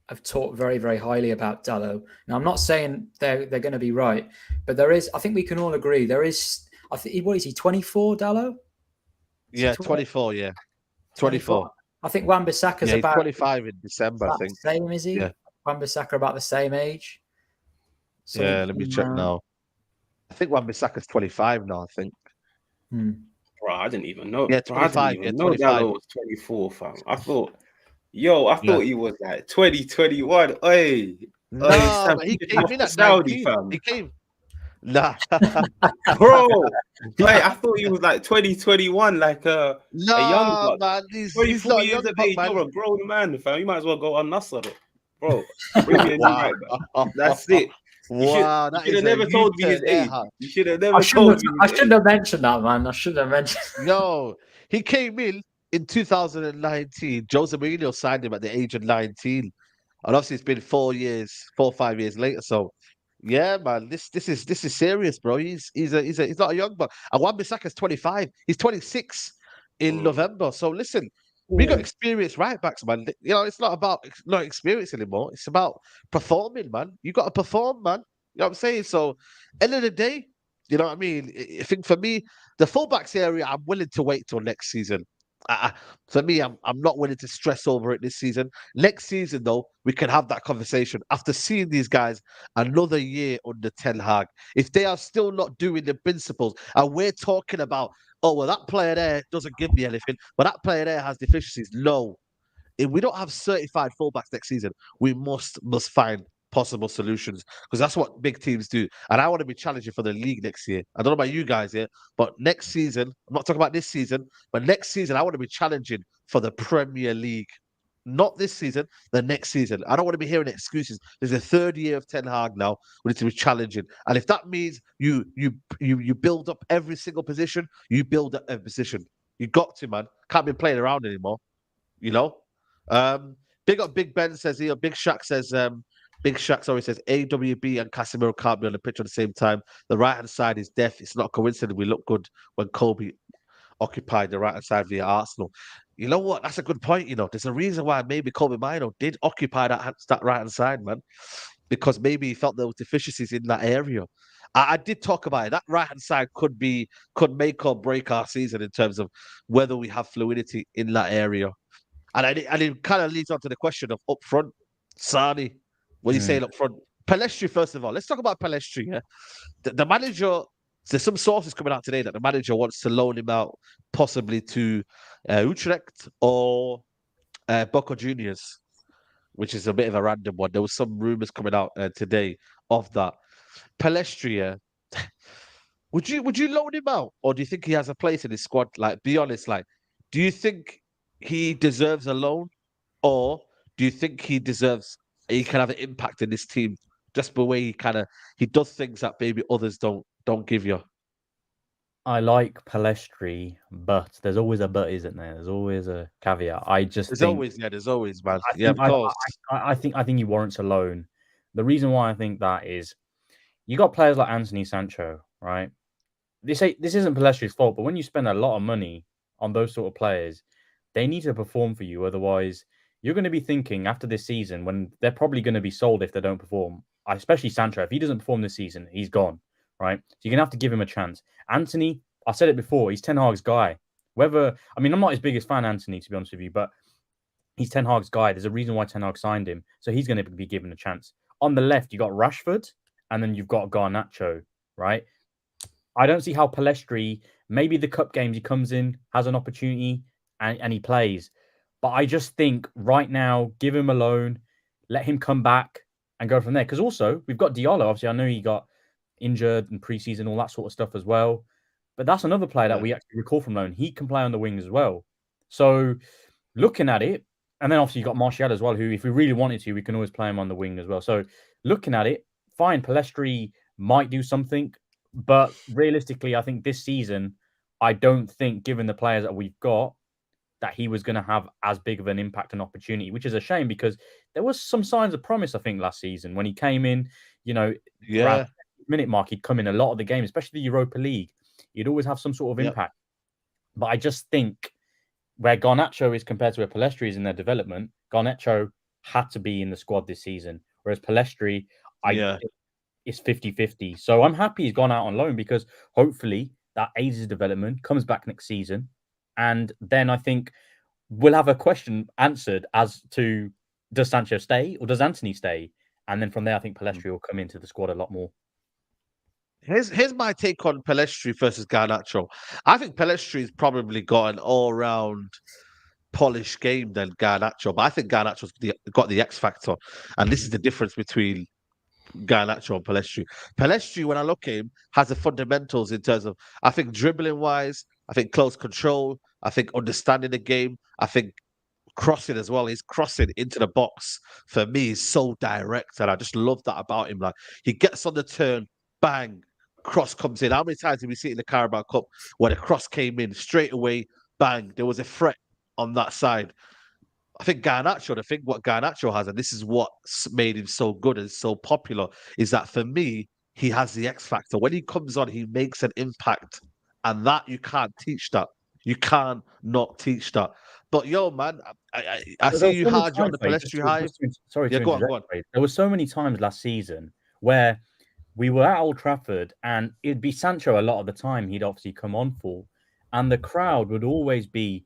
have talked very, very highly about Dallo. Now, I'm not saying they're going to be right, but I think we can all agree there is. I think what is he? 24, Dallo? Yeah, 24. Yeah, 24. I think Wan-Bissaka's about 25 in December. I think same, is he? Yeah. Wan-Bissaka about the same age. So let me check now. I think Wan-Bissaka's 25 now. I think. Bro, I didn't even know. Yeah, 25. I didn't even know Dallo was 24, fam. I thought he was like 2021. Hey, no, he came in at Saudi, fam. He came. Nah, bro. Like, I thought he was like 2021, like a young man. 24 years of age. You're a grown man, fam. You might as well go on Nasser, bro. Bring me a new right back. That's it. Wow, you should have never told me his age. You should have never told me. I shouldn't have mentioned that, man. I shouldn't have mentioned. No, he came in 2019. Jose Mourinho signed him at the age of 19, and obviously it's been 4 or 5 years later. So, yeah, man, this is serious, bro. He's not a young buck. And Wan-Bissaka's 25. He's 26 in November. So listen. We got experienced right backs, man. You know, it's not about not experience anymore. It's about performing, man. You got to perform, man. You know what I'm saying? So, end of the day, you know what I mean? I think for me, the fullbacks area, I'm willing to wait till next season. For me, I'm not willing to stress over it this season. Next season, though, we can have that conversation after seeing these guys another year under Ten Hag. If they are still not doing the principles, and we're talking about, oh, well, that player there doesn't give me anything, but that player there has deficiencies. No. if we don't have certified fullbacks next season, we must find possible solutions because that's what big teams do. And I want to be challenging for the league next year. I don't know about you guys here, but next season, I'm not talking about this season, but next season, I want to be challenging for the Premier League. Not this season, the next season. I don't want to be hearing excuses. There's a third year of Ten Hag now. We need to be challenging, and if that means you build up every single position, you build up every position. You got to, man. Can't be playing around anymore. You know. Big up, Big Ben says here. Big Shaq says. Big Shaq sorry says AWB and Casemiro can't be on the pitch at the same time. The right hand side is deaf. It's not a coincidence. We look good when Kobe occupied the right hand side via Arsenal. You know what? That's a good point. You know, there's a reason why maybe Kobe Mino did occupy that right hand side, man, because maybe he felt there was deficiencies in that area. I did talk about it. That right hand side could make or break our season in terms of whether we have fluidity in that area. And it kind of leads on to the question of up front, Sani. What are you saying up front? Pellistri, first of all. Let's talk about Pellistri. Yeah? The manager, there's some sources coming out today that the manager wants to loan him out possibly to Utrecht or Boca Juniors, which is a bit of a random one. There was some rumours coming out today of that. Pellistri, would you loan him out? Or do you think he has a place in his squad? Like, be honest, like, do you think he deserves a loan? Or do you think he can have an impact in this team just the way he does things that maybe others don't give you? I like Pellistri, but there's always a but, isn't there? There's always a caveat. There's always, man. I think he warrants a loan. The reason why I think that is you got players like Antony, Sancho, right? This isn't Pellistri's fault, but when you spend a lot of money on those sort of players, they need to perform for you. Otherwise, you're going to be thinking after this season when they're probably going to be sold if they don't perform. Especially Sancho, if he doesn't perform this season, he's gone, right? So you're going to have to give him a chance. Antony, I said it before, he's Ten Hag's guy. I'm not his biggest fan, Antony, to be honest with you, but he's Ten Hag's guy. There's a reason why Ten Hag signed him, so he's going to be given a chance. On the left, you got Rashford, and then you've got Garnacho, right? I don't see how Pellistri, maybe the cup games he comes in, has an opportunity and he plays. But I just think right now, give him a loan, let him come back and go from there. Because also, we've got Diallo. Obviously, I know he got injured in preseason, all that sort of stuff as well. But that's another player that we actually recall from loan. He can play on the wing as well. So looking at it, and then obviously you got Martial as well, who if we really wanted to, we can always play him on the wing as well. So looking at it, fine, Pellistri might do something. But realistically, I think this season, I don't think, given the players that we've got, that he was going to have as big of an impact and opportunity, which is a shame because there was some signs of promise, I think, last season when he came in, around the minute mark, he'd come in a lot of the games, especially the Europa League. He'd always have some sort of impact. But I just think where Garnacho is compared to where Pellistri is in their development, Garnacho had to be in the squad this season, whereas Pellistri, it's 50-50. So I'm happy he's gone out on loan because hopefully that aids his development, comes back next season. And then I think we'll have a question answered as to does Sancho stay or does Antony stay? And then from there, I think Pellistri will come into the squad a lot more. Here's my take on Pellistri versus Garnacho. I think Pellistri's probably got an all-round polished game than Garnacho, but I think Garnacho's got the X factor. And this is the difference between Garnacho and Pellistri. Pellistri, when I look at him, has the fundamentals in terms of, I think, dribbling-wise, I think close control, I think understanding the game, I think crossing as well. His crossing into the box, for me, is so direct, and I just love that about him. Like, he gets on the turn, bang, cross comes in. How many times did we see it in the Carabao Cup where the cross came in straight away, bang, there was a threat on that side. I think what Garnacho has, and this is what's made him so good and so popular, is that for me, he has the X factor. When he comes on, he makes an impact, and that you can't teach that. You can't not teach that. But yo, man, I see you hard on the Pellistri high. Sorry to interrupt. There were so many times last season where we were at Old Trafford, and it'd be Sancho a lot of the time. He'd obviously come on for, and the crowd would always be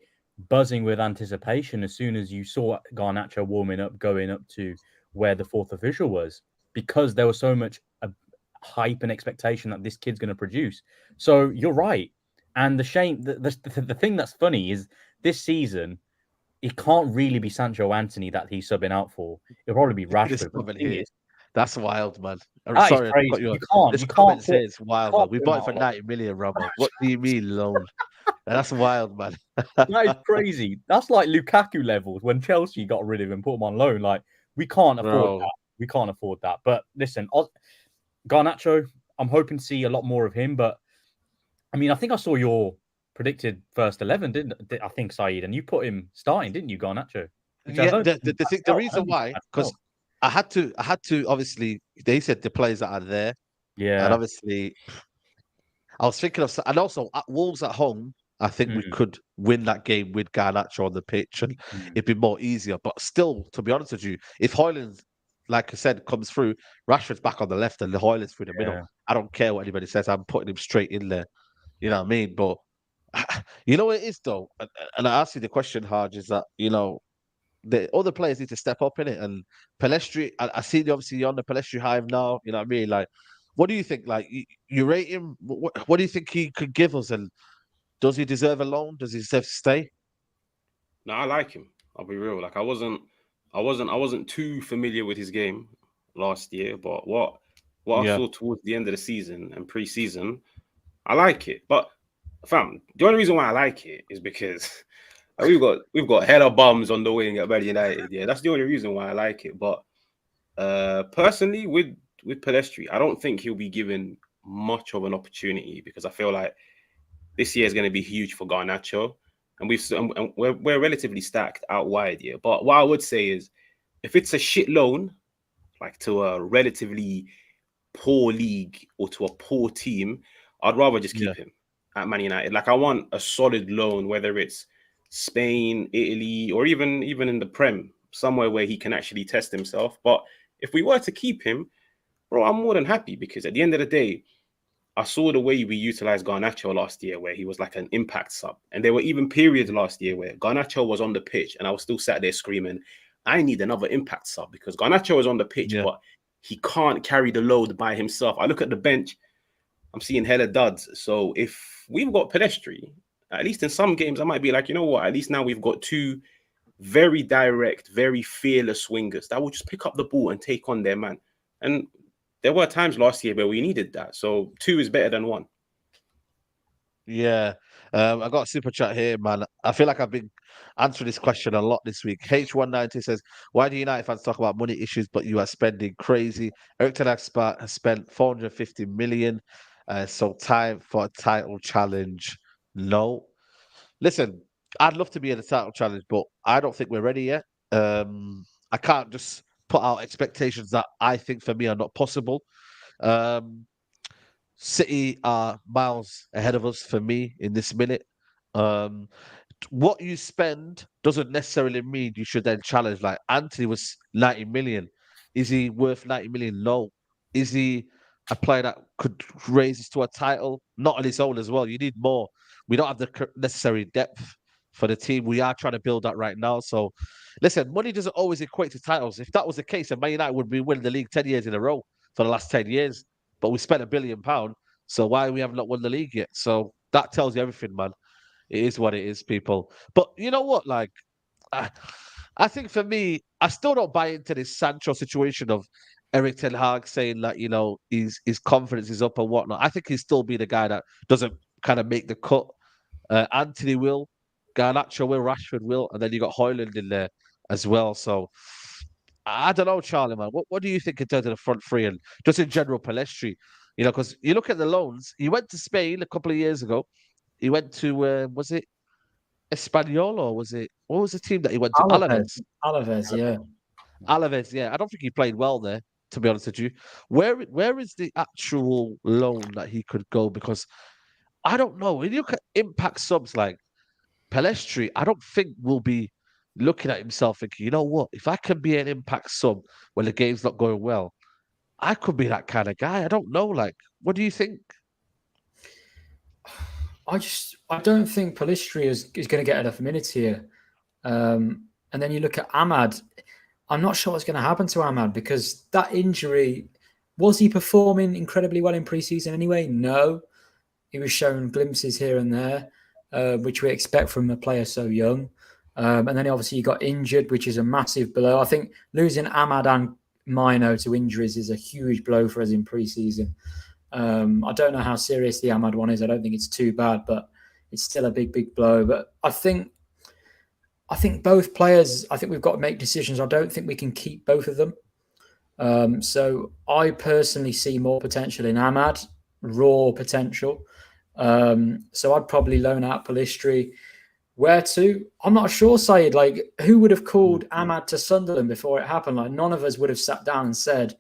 buzzing with anticipation as soon as you saw Garnacho warming up, going up to where the fourth official was, because there was so much hype and expectation that this kid's going to produce. So you're right. And the shame, the thing that's funny is this season, it can't really be Sancho Antony that he's subbing out for. It'll probably be This Rashford. But comment the thing here, is, that's wild, man. I'm that is sorry, I crazy. got you. You can't. This You can't comment put. says wild, man. Can't We put him bought it out for a lot. 90 million, Ramo. What do you mean loan? That's wild, man. That is crazy. That's like Lukaku levels when Chelsea got rid of him, put him on loan. Like, we can't afford Bro. that. We can't afford that. But listen, Garnacho, I'm hoping to see a lot more of him. But I mean, I think I saw your predicted first 11, didn't I think, Saeed? And you put him starting, didn't you, Garnacho? Which I Yeah, don't think the that's the I reason don't think why, that's because I had to obviously they said the players that are there, and Yeah. obviously I was thinking of, and also at Wolves at home, I think we Mm, could win that game with Garnacho on the pitch, and mm, it'd be more easier. But still, to be honest with you, if Hojlund, like I said, comes through, Rashford's back on the left and the Hojlund's through the middle. yeah. I don't care what anybody says. I'm putting him straight in there. You know what I mean? But you know what it is though, and I asked you the question, Harj, is that the other players need to step up in it. And Pellistri, I see you obviously on the Pellistri hive now. You know what I mean? Like, what do you think? Like, you rate him? What do you think he could give us? And does he deserve a loan? Does he deserve to stay? No, I like him. I'll be real. Like I wasn't too familiar with his game last year, but what I Yeah, saw towards the end of the season and pre-season, I like it. But fam, the only reason why I like it is because like, we've got hella bums on the wing at Man United. Yeah, that's the only reason why I like it. But personally, with Pellistri, I don't think he'll be given much of an opportunity because I feel like this year is going to be huge for Garnacho, and we're relatively stacked out wide here. But what I would say is, if it's a shit loan, like to a relatively poor league or to a poor team, I'd rather just yeah, keep him at Man United. Like I want a solid loan, whether it's Spain, Italy, or even in the Prem, somewhere where he can actually test himself. But if we were to keep him, bro, I'm more than happy because at the end of the day, I saw the way we utilized Garnacho last year, where he was like an impact sub. And there were even periods last year where Garnacho was on the pitch and I was still sat there screaming, I need another impact sub because Garnacho is on the pitch, yeah. but he can't carry the load by himself. I look at the bench, I'm seeing hella duds. So if we've got Pellistri, at least in some games, I might be like, you know what? At least now we've got two very direct, very fearless wingers that will just pick up the ball and take on their man. And there were times last year where we needed that. So two is better than one. Yeah. I got a super chat here, man. I feel like I've been answering this question a lot this week. H190 says, why do United fans talk about money issues, but you are spending crazy? Eric Ten Hag has spent 450 million. So time for a title challenge. No. Listen, I'd love to be in a title challenge, but I don't think we're ready yet. I can't just put out expectations that I think for me are not possible. Um, City are miles ahead of us for me in this minute. Um, what you spend doesn't necessarily mean you should then challenge. Like Antony was 90 million. Is he worth 90 million? No. Is he a player that could raise us to a title? Not on his own as well. You need more. We don't have the necessary depth for the team. We are trying to build that right now. So, listen, money doesn't always equate to titles. If that was the case, then Man United would be winning the league 10 years in a row for the last 10 years. But we spent £1 billion. So why we have not won the league yet? So that tells you everything, man. It is what it is, people. But you know what? Like, I, I think for me, I still don't buy into this Sancho situation of Eric Ten Hag saying that his confidence is up and whatnot. I think he'll still be the guy that doesn't kind of make the cut. Antony will, Garnacho will, Rashford will, and then you got Hojlund in there as well. So I don't know, Charlie, man. What do you think in terms of the front three and just in general, Pellistri? Because you look at the loans. He went to Spain a couple of years ago. He went to was it Espanyol or was it what was the team that he went to? Alaves, Alaves. Alaves, yeah. Alaves, yeah. I don't think he played well there, to be honest with you. Where is the actual loan that he could go? Because I don't know. When you look at impact subs like Pellistri, I don't think will be looking at himself thinking, you know what, if I can be an impact sub when the game's not going well, I could be that kind of guy. I don't know. Like, what do you think? I don't think Pellistri is going to get enough minutes here. And then you look at Ahmad. I'm not sure what's going to happen to Ahmad because that injury, was he performing incredibly well in pre-season anyway? No. He was showing glimpses here and there, which we expect from a player so young. And then obviously he got injured, which is a massive blow. I think losing Ahmad and Mino to injuries is a huge blow for us in pre-season. I don't know how serious the Ahmad one is. I don't think it's too bad, but it's still a big blow. But I think both players, I think we've got to make decisions. I don't think we can keep both of them. So I personally see more potential in Ahmad, raw potential. So I'd probably loan out Pellistri. Where to? I'm not sure, Saeed. Like, who would have called Ahmad to Sunderland before it happened? Like, none of us would have sat down and said,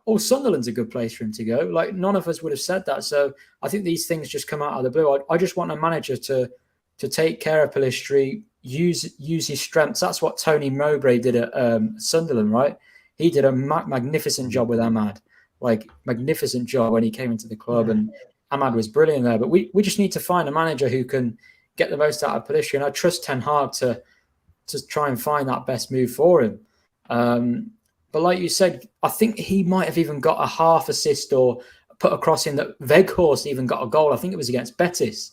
oh, Sunderland's a good place for him to go. Like, none of us would have said that. So I think these things just come out of the blue. I just want a manager to take care of Pellistri, use his strengths. That's what Tony Mowbray did at Sunderland, right? He did a magnificent job with Ahmad, like magnificent job when he came into the club, and Ahmad was brilliant there. But we just need to find a manager who can get the most out of Pellistri, and I trust Ten Hag to try and find that best move for him. But like you said, I think he might have even got a half assist or put a cross in that Weghorst even got a goal. I think it was against Betis.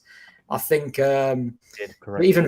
I think even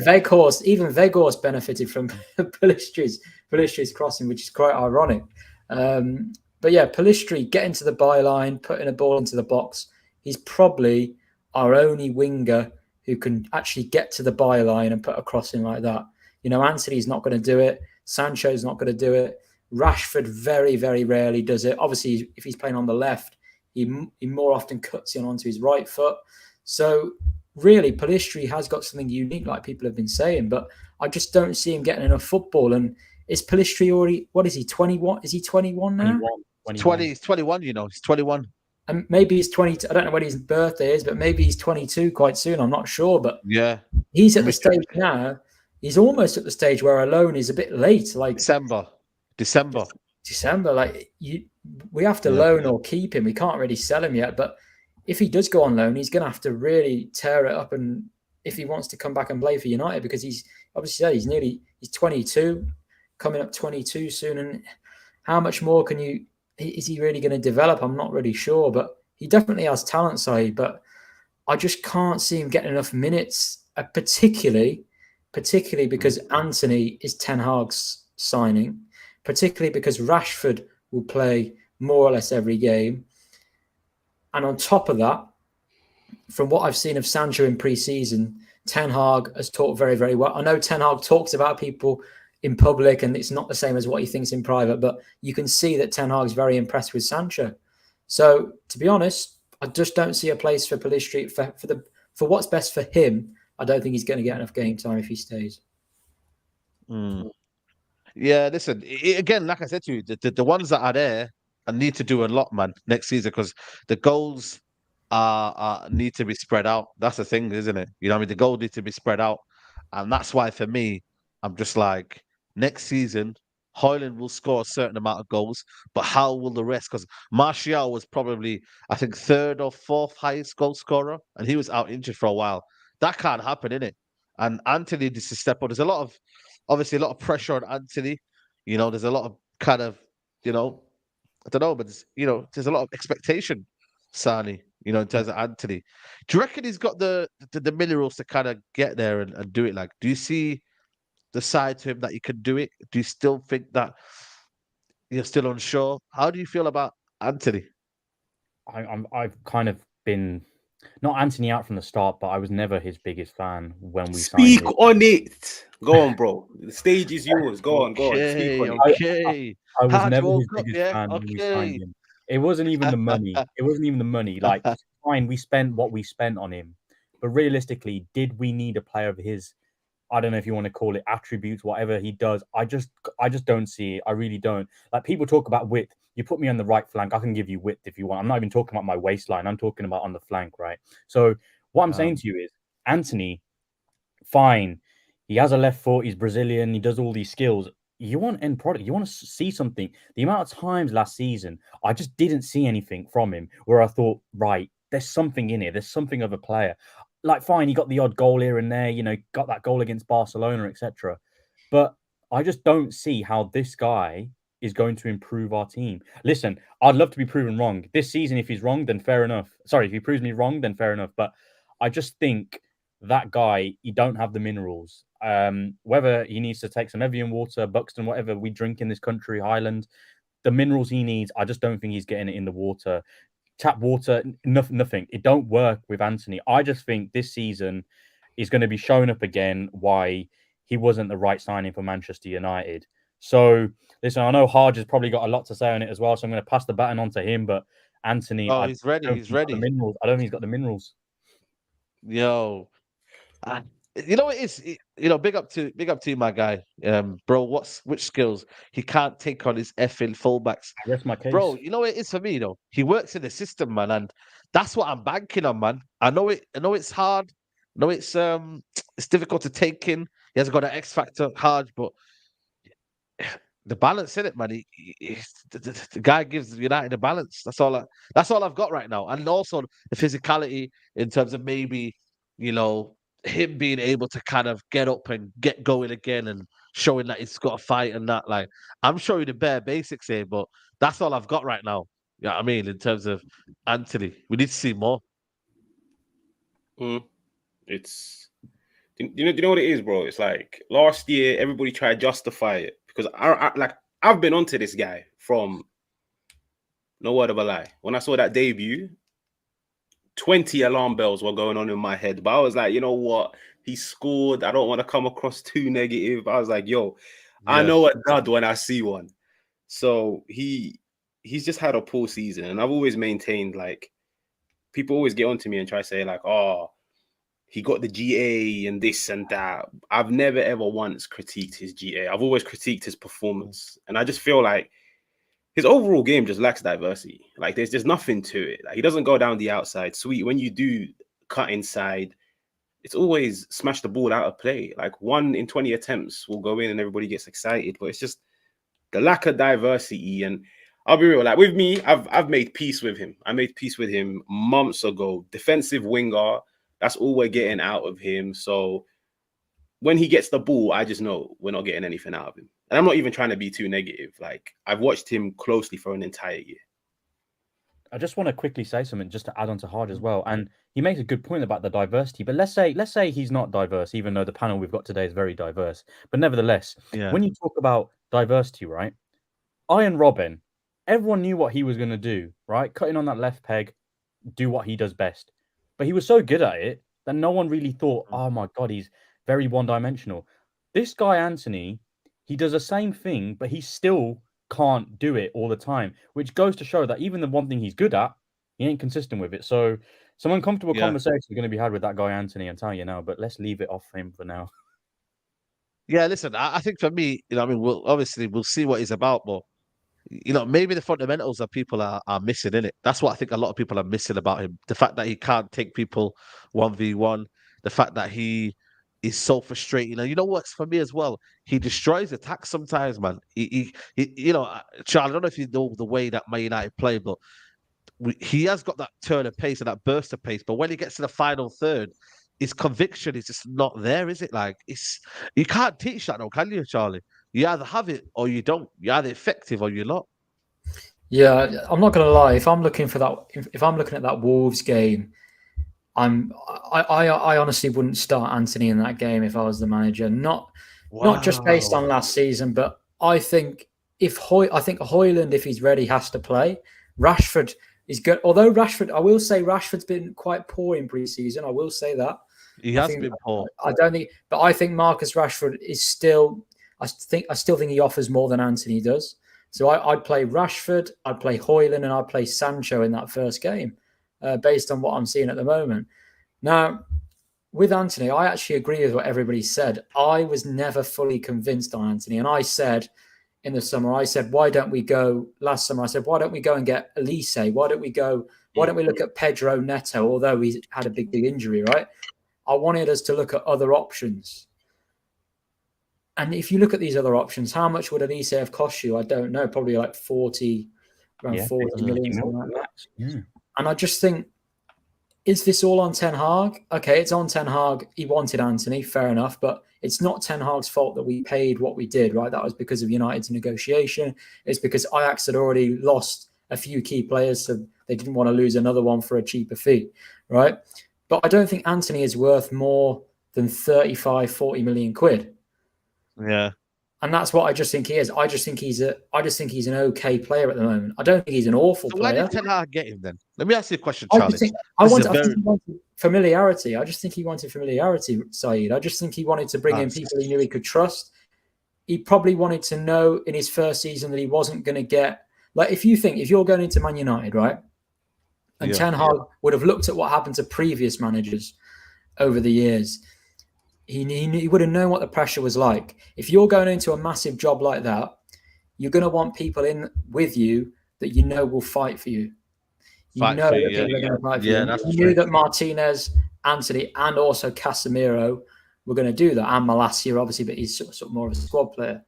Weghorst benefited from Pellistri's crossing, which is quite ironic. But yeah, Pellistri getting to the byline, putting a ball into the box. He's probably our only winger who can actually get to the byline and put a cross in like that. You know, Antony's not going to do it. Sancho's not going to do it. Rashford very, very rarely does it. Obviously, if he's playing on the left, he more often cuts in onto his right foot. So really, Pellistri has got something unique, like people have been saying, but I just don't see him getting enough football. And is Pellistri already, what is he, 21? Is he 21 now? 21. He's 21, you know, he's 21. And maybe he's 22. I don't know when his birthday is, but maybe he's 22 quite soon. I'm not sure, but yeah, he's at the stage now. He's almost at the stage where a loan is a bit late. Like December. Like we have to loan or keep him. We can't really sell him yet. But if he does go on loan, he's going to have to really tear it up. And if he wants to come back and play for United, because he's obviously he's 22, coming up 22 soon. And how much more is he really going to develop? I'm not really sure, but he definitely has talent side. But I just can't see him getting enough minutes, particularly because Antony is Ten Hag's signing, particularly because Rashford will play more or less every game. And on top of that, from what I've seen of Sancho in pre-season, Ten Hag has talked very, very well. I know Ten Hag talks about people in public and it's not the same as what he thinks in private, but you can see that Ten Hag is very impressed with Sancho. So, to be honest, I just don't see a place for Pellistri for what's best for him. I don't think he's going to get enough game time if he stays. Yeah, listen, again, like I said to you, the ones that are there need to do a lot, man, next season, because the goals need to be spread out. That's the thing, isn't it? You know what I mean? The goals need to be spread out. And that's why, for me, I'm just like, next season, Hojlund will score a certain amount of goals, but how will the rest? Because Martial was probably, I think, third or fourth highest goal scorer, and he was out injured for a while. That can't happen, innit? And Antony needs to step up. There's obviously a lot of pressure on Antony. You know, there's a lot of kind of, I don't know, but there's a lot of expectation, Sani, in terms of Antony. Do you reckon he's got the minerals to kind of get there and do it? Like, do you see the side to him that he could do it? Do you still think that you're still unsure? How do you feel about Antony? I've kind of been not Antony out from the start, but I was never his biggest fan when we signed him. Speak on it. Go on, bro. The stage is yours. Go on. Speak on it. Okay. I was never his biggest fan when we signed him. It wasn't even the money. Like, fine, we spent what we spent on him, but realistically, did we need a player of his? I don't know if you want to call it attributes, whatever he does. I just don't see it. I really don't. Like, people talk about width. You put me on the right flank, I can give you width if you want. I'm not even talking about my waistline. I'm talking about on the flank, right? So what I'm saying to you is, Antony, fine. He has a left foot. He's Brazilian. He does all these skills. You want end product. You want to see something. The amount of times last season, I just didn't see anything from him where I thought, right, there's something in here. There's something of a player. Like, fine, he got the odd goal here and there, got that goal against Barcelona, etc. But I just don't see how this guy is going to improve our team. Listen, I'd love to be proven wrong. This season, if he's wrong, then fair enough. Sorry, if he proves me wrong, then fair enough. But I just think that guy, he don't have the minerals. Whether he needs to take some Evian water, Buxton, whatever we drink in this country, Highland, the minerals he needs, I just don't think he's getting it in the water. Tap water, nothing. It don't work with Antony. I just think this season is going to be showing up again why he wasn't the right signing for Manchester United. So, listen, I know Harge has probably got a lot to say on it as well, so I'm going to pass the baton on to him. But Antony, Oh, he's ready. He's ready. I don't think he's got the minerals. Yo, you know it is. Big up to you, my guy. Bro, which skills he can't take on his effing fullbacks. I rest my case, bro. You know what it is for me, though. He works in the system, man, and that's what I'm banking on, man. I know it's hard. I know it's difficult to take in. He hasn't got an X factor, hard, but the balance in it, man. The guy gives United the balance. That's all I've got right now, and also the physicality in terms of maybe him being able to kind of get up and get going again and showing that he's got a fight and that. Like, I'm showing the bare basics here, but that's all I've got right now. You know what I mean? In terms of Antony, we need to see more. It's do you know what it is, bro? It's like last year everybody tried to justify it because I've been onto this guy from no word of a lie. When I saw that debut, 20 alarm bells were going on in my head, but I was like, you know what? He scored. I don't want to come across too negative. I was like, yo, I know a dud when I see one. So he's just had a poor season, and I've always maintained, like, people always get onto me and try to say, like, oh, he got the GA and this and that. I've never ever once critiqued his GA. I've always critiqued his performance, and I just feel like his overall game just lacks diversity. Like, there's just nothing to it. Like, he doesn't go down the outside. Sweet, when you do cut inside, it's always smash the ball out of play. Like, 1 in 20 attempts will go in and everybody gets excited. But it's just the lack of diversity. And I'll be real, like, with me, I've made peace with him. I made peace with him months ago. Defensive winger, that's all we're getting out of him. So when he gets the ball, I just know we're not getting anything out of him. And I'm not even trying to be too negative. Like, I've watched him closely for an entire year. I just want to quickly say something just to add on to Hard as well. And he makes a good point about the diversity. But let's say he's not diverse, even though the panel we've got today is very diverse. But nevertheless, when you talk about diversity, right? Iron Robin, everyone knew what he was going to do, right? Cutting on that left peg, do what he does best. But he was so good at it that no one really thought, oh my God, he's very one-dimensional. This guy, Antony, he does the same thing, but he still can't do it all the time, which goes to show that even the one thing he's good at, he ain't consistent with it. So some uncomfortable conversations are going to be had with that guy, Antony, I'm telling you now, but let's leave it off him for now. Yeah, listen, I think for me, I mean, we'll see what he's about, but maybe the fundamentals that people are missing in it. That's what I think a lot of people are missing about him. The fact that he can't take people 1v1, the fact that he is so frustrating. And you know what's for me as well? He destroys attacks sometimes, man. He Charles, I don't know if you know the way that Man United play, but he has got that turn of pace and that burst of pace. But when he gets to the final third, his conviction is just not there, is it? Like, you can't teach that, though, can you, Charlie? You either have it or you don't. You're either effective or you're not. Yeah, I'm not going to lie. If I'm looking for that, if I'm looking at that Wolves game, I honestly wouldn't start Antony in that game if I was the manager. Not just based on last season, but I think Hojlund, if he's ready, has to play. Rashford is good. Although I will say Rashford's been quite poor in pre-season. I will say that. He has been poor. I think Marcus Rashford is still. I still think he offers more than Antony does. So I'd play Rashford, I'd play Hojlund, and I'd play Sancho in that first game, based on what I'm seeing at the moment. Now, with Antony, I actually agree with what everybody said. I was never fully convinced on Antony, and I said in the summer, why don't we go and get Elise? Why don't we look at Pedro Neto, although he's had a big injury, right? I wanted us to look at other options. And if you look at these other options, how much would Elise have cost you? I don't know, probably like 40 million. Like that. Yeah. And I just think, is this all on Ten Hag? Okay, it's on Ten Hag. He wanted Antony, fair enough, but it's not Ten Hag's fault that we paid what we did, right? That was because of United's negotiation. It's because Ajax had already lost a few key players, so they didn't want to lose another one for a cheaper fee, right? But I don't think Antony is worth more than 35, 40 million quid. Yeah. And that's what I just think he is. I just think he's an okay player at the moment. I don't think he's an awful So why player. did Ten Hag get him then? Let me ask you a question, I Charlie. just think This is I think he wanted familiarity. I just think he wanted familiarity, Saeed. I just think he wanted to bring in people he knew he could trust. He probably wanted to know in his first season that he wasn't going to get, like, if you're going into Man United, right? And Ten Hag would have looked at what happened to previous managers over the years. He would have known what the pressure was like. If you're going into a massive job like that, you're going to want people in with you that you know will fight for you. You know that people are going to fight for you. That's you knew that Martinez, Antony, and also Casemiro were going to do that. And Malacia, obviously, but he's sort of more of a squad player.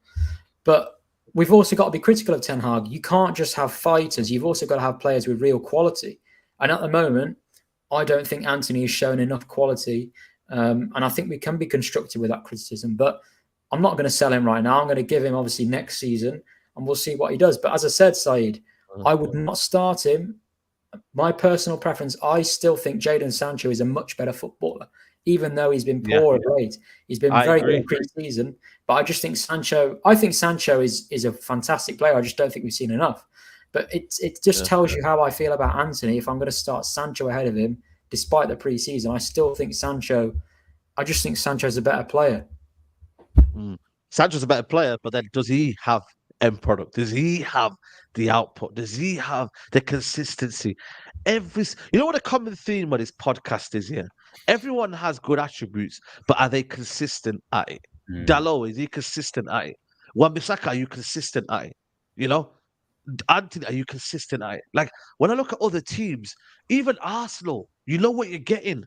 But we've also got to be critical of Ten Hag. You can't just have fighters. You've also got to have players with real quality. And at the moment, I don't think Antony has shown enough quality. And I think we can be constructive with that criticism. But I'm not going to sell him right now. I'm going to give him, obviously, next season. And we'll see what he does. But as I said, Saeed, I would not start him. My personal preference, I still think Jadon Sancho is a much better footballer, even though he's been poor of late. He's been very good in pre-season. But I just think Sancho is a fantastic player. I just don't think we've seen enough. But it just tells you how I feel about Antony. If I'm going to start Sancho ahead of him, despite the pre-season, I still think I just think Sancho's a better player. Sancho's a better player, but then does he have end product? Does he have the output? Does he have the consistency? You know what the common theme of this podcast is here? Everyone has good attributes, but are they consistent at it? Dalot, is he consistent at it? Wan-Bissaka, are you consistent at it? You know? Antony, are you consistent at it? Like, when I look at other teams, even Arsenal, you know what you're getting.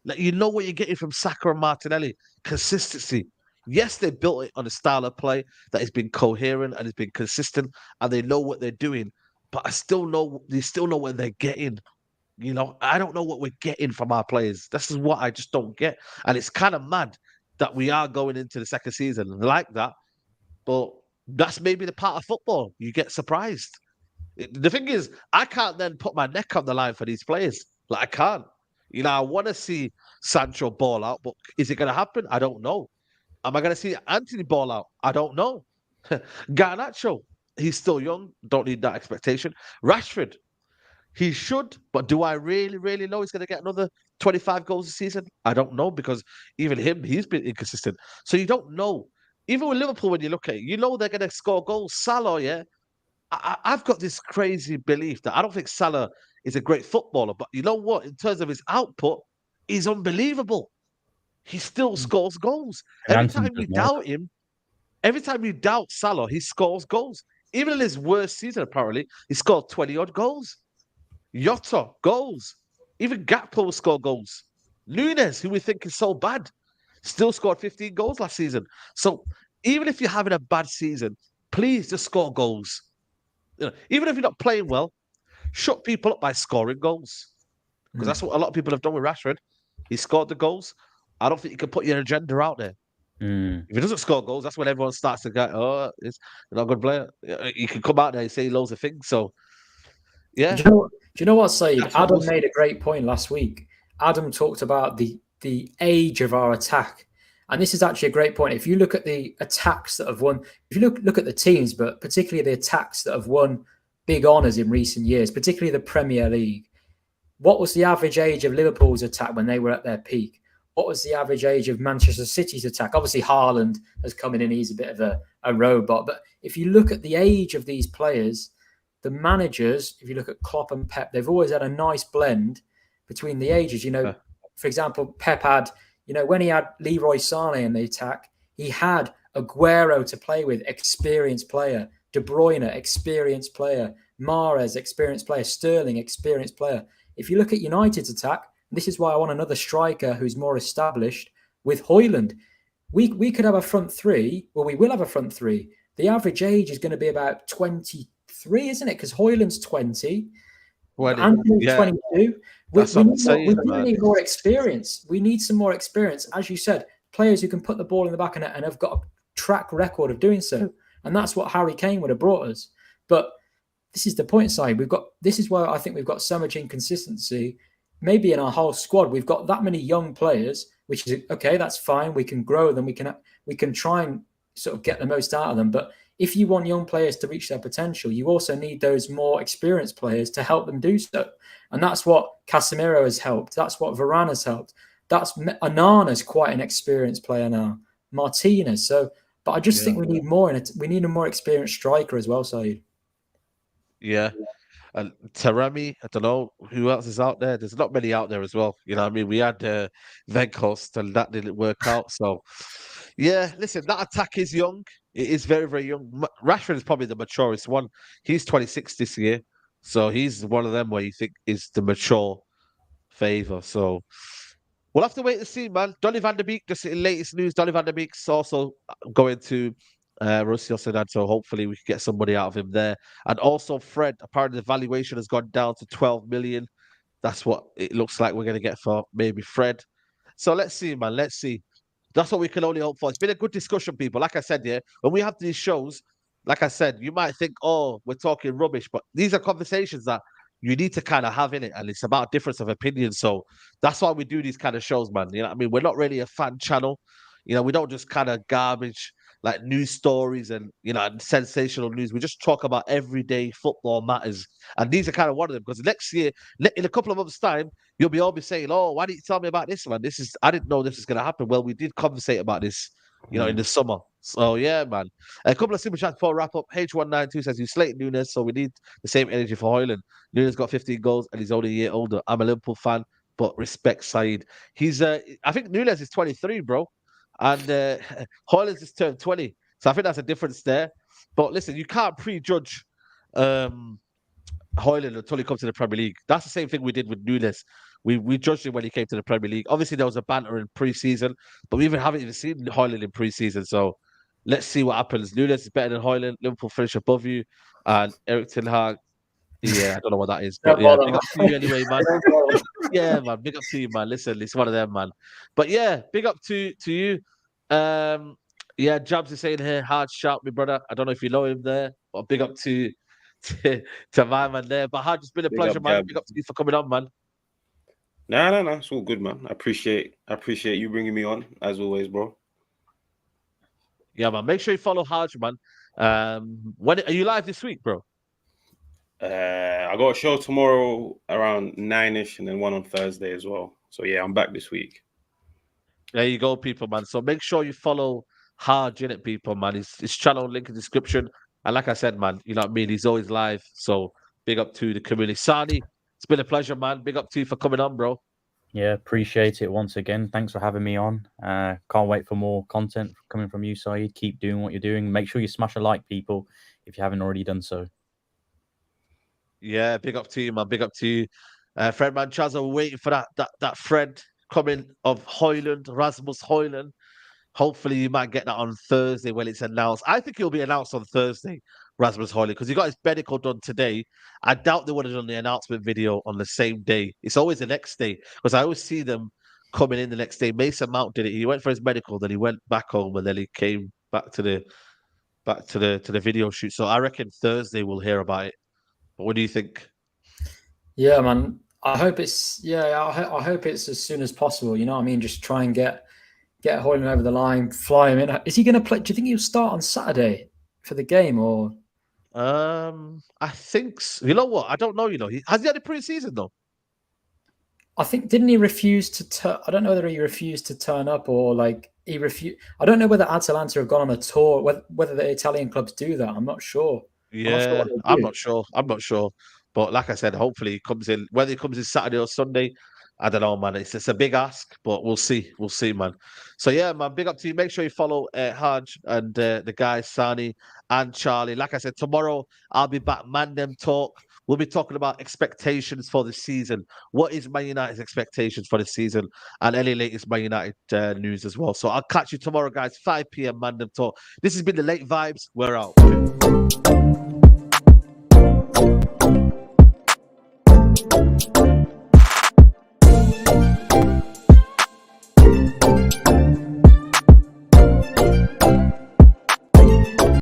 Like, you know what you're getting from Saka and Martinelli. Consistency. Yes, they built it on a style of play that has been coherent and has been consistent, and they know what they're doing. But they still know what they're getting. You know, I don't know what we're getting from our players. This is what I just don't get. And it's kind of mad that we are going into the second season like that. But that's maybe the part of football. You get surprised. The thing is, I can't then put my neck on the line for these players. Like, I can't. You know, I want to see Sancho ball out, but is it going to happen? I don't know. Am I going to see Antony ball out? I don't know. Garnacho, he's still young. Don't need that expectation. Rashford, he should, but do I really, really know he's going to get another 25 goals a season? I don't know, because even him, he's been inconsistent. So you don't know. Even with Liverpool, when you look at it, you know they're going to score goals. Salah, yeah? I've got this crazy belief that I don't think Salah is a great footballer, but you know what? In terms of his output, he's unbelievable. He still scores goals. Every time you doubt Salah, he scores goals. Even in his worst season, apparently, he scored 20-odd goals. Jota, goals. Even Gakpo will score goals. Nunes, who we think is so bad, still scored 15 goals last season. So even if you're having a bad season, please just score goals. You know, even if you're not playing well, shut people up by scoring goals. Because that's what a lot of people have done with Rashford. He scored the goals. I don't think you can put your agenda out there. If he doesn't score goals, that's when everyone starts to go, oh, he's not a good player. You can come out there and say loads of things. So, yeah. Do you know what, Saeed? Adam made a great point last week. Adam talked about the age of our attack. And this is actually a great point. If you look at the attacks that have won, if you look at the teams, but particularly the attacks that have won big honours in recent years, particularly the Premier League, what was the average age of Liverpool's attack when they were at their peak? What was the average age of Manchester City's attack? Obviously, Hojlund has come in and he's a bit of a robot. But if you look at the age of these players, the managers, if you look at Klopp and Pep, they've always had a nice blend between the ages. You know, for example, Pep had, you know, when he had Leroy Sané in the attack, he had Aguero to play with, experienced player. De Bruyne, experienced player. Mahrez, experienced player. Sterling, experienced player. If you look at United's attack, this is why I want another striker who's more established with Hojlund. We could have a front three. Well, we will have a front three. The average age is going to be about 23, isn't it? Because Hojlund's 20. Antony's 22. We need more experience. We need some more experience. As you said, players who can put the ball in the back of net and have got a track record of doing so. And that's what Harry Kane would have brought us. But this is the point side. This is why I think we've got so much inconsistency maybe in our whole squad we've got that many young players, which is okay. That's fine. We can grow them. We can try and sort of get the most out of them. But if you want young players to reach their potential, you also need those more experienced players to help them do so. And that's what Casemiro has helped. That's what Varane has helped. That's Anana's quite an experienced player now. Martinez. So, but I just think we need more in it. We need a more experienced striker as well, Saeed. Yeah. And Taremi, I don't know who else is out there. There's not many out there as well. You know what I mean? We had Weghorst and that didn't work out. So, yeah, listen, that attack is young. It is very, very young. Rashford is probably the maturest one. He's 26 this year. So he's one of them where you think is the mature favour. So we'll have to wait and see, man. Donny van der Beek, just in latest news, Donny van der Beek's also going to Borussia Dortmund, so hopefully we can get somebody out of him there. And also Fred, apparently the valuation has gone down to 12 million. That's what it looks like we're going to get for maybe Fred. So let's see, man. Let's see. That's what we can only hope for. It's been a good discussion, people. Like I said, yeah, when we have these shows, like I said, you might think, oh, we're talking rubbish, but these are conversations that you need to kind of have in it, and it's about difference of opinion. So that's why we do these kind of shows, man. You know what I mean? We're not really a fan channel. You know, we don't just kind of garbage like news stories and, you know, and sensational news. We just talk about everyday football matters. And these are kind of one of them, because next year, in a couple of months' time, you'll be all be saying, oh, why didn't you tell me about this, man? I didn't know this was going to happen. Well, we did conversate about this, you know, in the summer. So, yeah, man. A couple of super chats before wrap up. H192 says, you slate Nunes, so we need the same energy for Hojlund. Nunes got 15 goals and he's only a year older. I'm a Liverpool fan, but respect Saeed. He's, I think Nunes is 23, bro. And Hojlund just turned 20. So I think that's a difference there. But listen, you can't prejudge Hojlund until he comes to the Premier League. That's the same thing we did with Nunes. We judged him when he came to the Premier League. Obviously, there was a banter in pre-season, but we haven't even seen Hojlund in pre-season. So let's see what happens. Nunes is better than Hojlund. Liverpool finish above you. And Eric Ten Hag, yeah, I don't know what that is. But yeah, big up to you anyway, man. Yeah, man. Big up to you, man. Listen, it's one of them, man. But yeah, big up to you. Yeah, Jabs is saying here, hard shout, my brother. I don't know if you know him there, but big up to my man there. But Hard, it's been a pleasure, man. Big up to you for coming on, man. No, it's all good, man. I appreciate you bringing me on as always, bro. Yeah, man. Make sure you follow Haj, man. When are you live this week, bro? I got a show tomorrow around 9ish, and then one on Thursday as well. So yeah, I'm back this week. There you go, people, man. So make sure you follow Hard in it, people, man. His channel link in the description. And like I said, man, you know what I mean? He's always live. So big up to the community. Sani, it's been a pleasure, man. Big up to you for coming on, bro. Yeah, appreciate it once again. Thanks for having me on. Can't wait for more content coming from you, Saeed. Keep doing what you're doing. Make sure you smash a like, people, if you haven't already done so. Yeah, big up to you, man. Big up to you. Fred Manchaza, we're waiting for that Fred coming of Hojlund, Rasmus Hojlund. Hopefully, you might get that on Thursday when it's announced. I think it'll be announced on Thursday, Rasmus Hojlund, because he got his medical done today. I doubt they would have done the announcement video on the same day. It's always the next day, because I always see them coming in the next day. Mason Mount did it. He went for his medical, then he went back home, and then he came back to the video shoot. So I reckon Thursday we'll hear about it. But what do you think? Yeah, man. I hope it's I hope it's as soon as possible. You know what I mean? Just try and get Hojlund over the line, fly him in. Is he going to play? Do you think he'll start on Saturday for the game, or? I think so. You know what? I don't know. You know, has he had a pre-season though? I think didn't he refuse to? I don't know whether he refused to turn up or like he refused. I don't know whether Atalanta have gone on a tour. Whether the Italian clubs do that, I'm not sure. Yeah, I'm not sure. But like I said, hopefully he comes in. Whether he comes in Saturday or Sunday, I don't know, man. It's a big ask, but we'll see. We'll see, man. So yeah, man, big up to you. Make sure you follow Haj and the guys, Sani and Charlie. Like I said, tomorrow I'll be back. Man Them Talk. We'll be talking about expectations for the season. What is Man United's expectations for the season? And any latest Man United news as well. So I'll catch you tomorrow, guys. 5 p.m. Man Them Talk. This has been the Late Vibes. We're out.